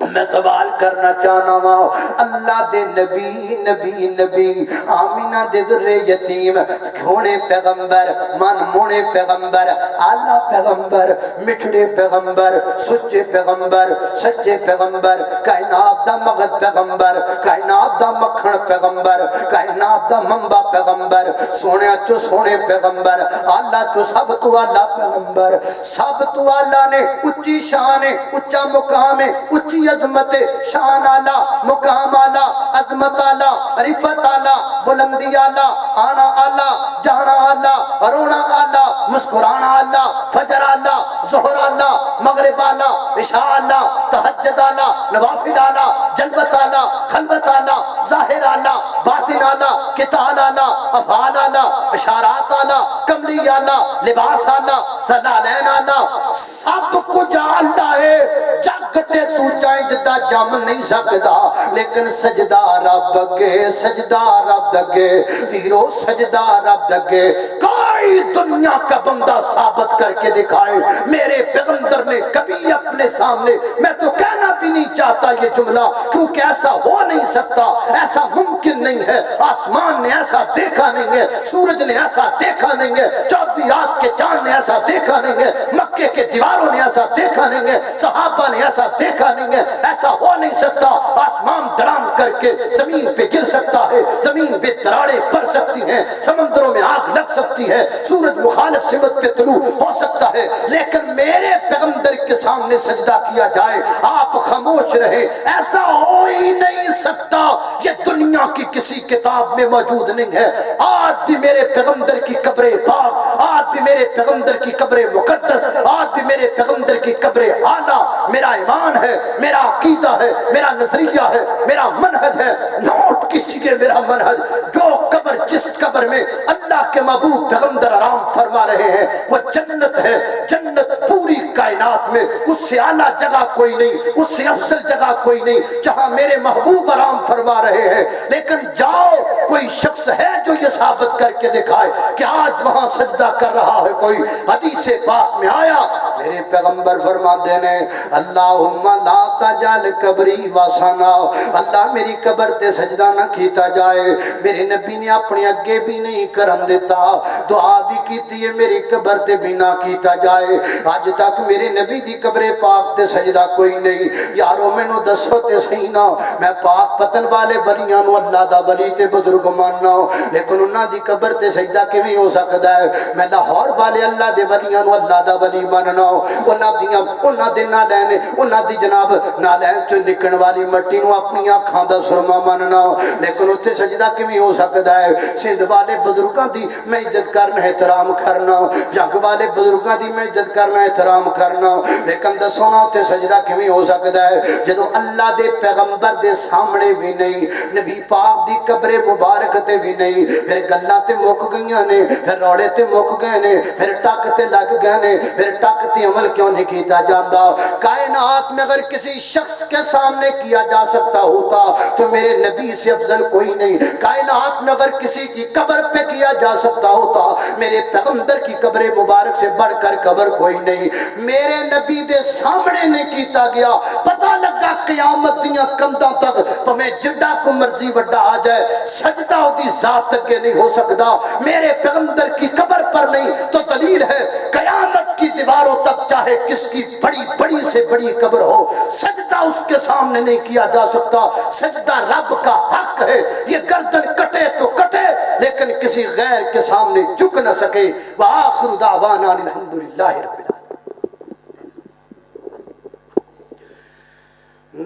میں سوال کرنا چاہنا ہوں، اللہ دے نبی نبی نبی آمینہ دے در یتیم کھونے پیغمبر من مونے پیغمبر آلہ پیغمبر مٹھڑے پیغمبر سچے پیغمبر سچے پیغمبر کائنات دا مغد پیغمبر کائنات دا مکھن پیغمبر کائنات دا منبع پیغمبر سونے اچھو سونے پیغمبر اللہ تو سب تو اللہ پیغمبر سب تو اللہ نے اچھی شان اچھا مقام اچھی عظمت شان آلہ مقام آلہ عظمت آلہ رفت آلہ بلندی آلہ آنا آلہ جانا آلہ رونا آلہ مسکرانا آلہ فجر آلہ ظہر آلہ مغرب آلہ عشاء آلہ تہجد آلہ نوافل آلہ جلوت آلہ خلوت آلہ ظاہر آلہ باطن آلہ کتال آلہ افعال آلہ اشارات آلہ کملی آلہ لباس آلہ دلالین آلہ سب کچھ آلہ ہے جگتے تو جائیں جدا جم نہیں سکتا لیکن سجدہ رب دگے سجدہ رب دگے تیرو سجدہ رب دگے کوئی دنیا کا بندہ ثابت کر کے دکھائے میرے پیغمبر نے کبھی اپنے سامنے میں تو کہنا بھی نہیں چاہتا یہ جملہ کیونکہ ایسا ہو نہیں سکتا ایسا ممکن نہیں ہے آسمان نے ایسا دیکھا نہیں ہے سورج نے ایسا دیکھا نہیں ہے چودھویں رات کے چاند نے ایسا دیکھا نہیں ہے مکے کے دیواروں نے ایسا دیکھا نہیں ہے صحابہ نے ایسا دیکھا نہیں ہے ایسا ہو نہیں سکتا آسمان درام کر کے زمین پہ گر سکتا ہے زمین پہ دراڑیں پڑ سکتی ہیں سمندروں میں آگ لگ سکتی ہے سورج مخالف سمت پہ طلوع ہو سکتا ہے لیکن میرے پیغمبر کے سامنے سجدہ کیا جائے آپ خاموش رہے ایسا ہو ہی نہیں سکتا یہ دنیا کی کسی کتاب میں موجود نہیں ہے آج بھی میرے پیغمبر کی قبر پاک آج بھی میرے پیغمبر کی قبر مقدس آج بھی میرے پیغمبر کی قبر اعلیٰ میرا ایمان ہے میرا عقیدہ ہے میرا نظریہ ہے میرا منہج ہے نوٹ کیجئے میرا منہج جو قبر جس قبر میں اللہ کے محبوب پیغمبر آرام فرما رہے ہیں وہ جنت ہے جنت پوری کائنات میں اس سے اعلیٰ جگہ کوئی نہیں اس سے افضل جگہ کوئی نہیں جہاں میرے محبوب آرام فرما رہے ہیں لیکن جاؤ کوئی شخص ہے جو یہ ثابت کر کے دکھائے کہ آج وہاں سجدہ کر رہا ہے کوئی حدیث پاک میں آیا میرے پیغمبر فرما دینے اللہم لا تجعل قبری واسنا اللہ میری قبر تے سجدہ نہ کیتا جائے میرے نبی نے اپنے اگے بھی نہیں کرن دیتا دعا بھی کیتی ہے میری قبر تے بھی نہ کیتا جائے آج تک میرے نبی دی قبر پاک تے سجدہ کوئی نہیں یارو میں نو دسو تے صحیح نہ میں پاک پتن والے ولیاں نو اللہ دا ولی تے بزرگ ماننا لیکن انہاں دی قبر تے سجدہ کیویں ہو سکدا ہے میں لاہور والے اللہ دے ولیاں نو اللہ دا ولی ماننا انہاں دے نہ لینے انہاں دی جناب نالین چو نکن والی مٹی نو اپنی آنکھاں دا سرما ماننا لیکن اتنے سجدہ کیویں ہو سکدا ہے سندھ والے بزرگاں دی میں عزت کرنا احترام کرنا جنگ والے بزرگاں دی میں عزت کرنا احترام کرنا لیکن دسو نا اتنے سجدہ کیویں ہو سکدا ہے جدوں اللہ دے پیغمبر دے سامنے بھی نہیں نبی پاک دی قبر مبارک تے بھی نہیں پھر گلاں تے مک گئیاں نے پھر روڑے تے مک گئے نے پھر ٹک تے لگ گئے نے پھر ٹک تے عمل کیوں نہیں کیتا جاندا کائنات میں اگر کسی شخص کے سامنے کیا جا سکتا ہوتا تو میرے نبی سے افضل کوئی نہیں کائنات میں اگر کسی کی قبر پہ کیا جا سکتا ہوتا میرے پیغمبر کی قبر مبارک سے بڑھ کر قبر کوئی نہیں میرے نبی دے سامنے نہیں کیتا گیا پتہ لگا قیامت دیاں کنداں تک پمیں جڈا کو مرضی وڈا آ جائے سجدہ دی ذات تک نہیں ہو سکتا میرے پیغمبر کی قبر پر نہیں تو دلیل ہے قیامت کی دیواروں تک چاہے کس کی بڑی بڑی سے بڑی قبر ہو سجدہ اس کے سامنے نہیں کیا جا سکتا سجدہ رب کا حق ہے یہ گردن کٹے تو کٹے لیکن کسی غیر کے سامنے جھک نہ سکے وآخر دعوانا الحمدللہ رب العالمین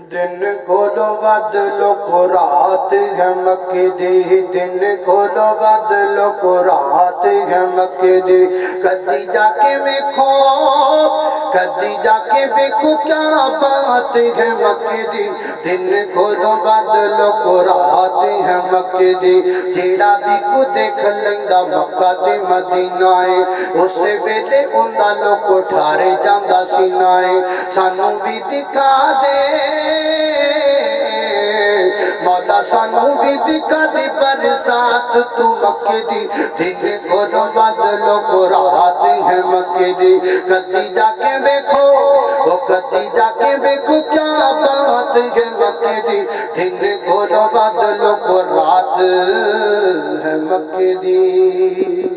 دن کولو بدلو کو رات ہے مکے دی دن کولو بدلو کو رات ہے مکے دی کدی جا کے ویکھو کدی جا کے ویکھو کیا بات ہے مکے دی دن کولو بدلو کو رات ہے مکے دی جیڑا بھی کو دیکھ لیندا مکہ تے مدینہ ہے اس ویلے اوندا لوک ٹھارے جاندا سینہ ہے سانو بھی دکھا دے مولا سانو بھی دکھا دی برسات تو مکے دی دن کولو بدلو کو رات ہے مکے دی کدی جا کے ویکھو او کدی جا کے ویکھو کیا بات دی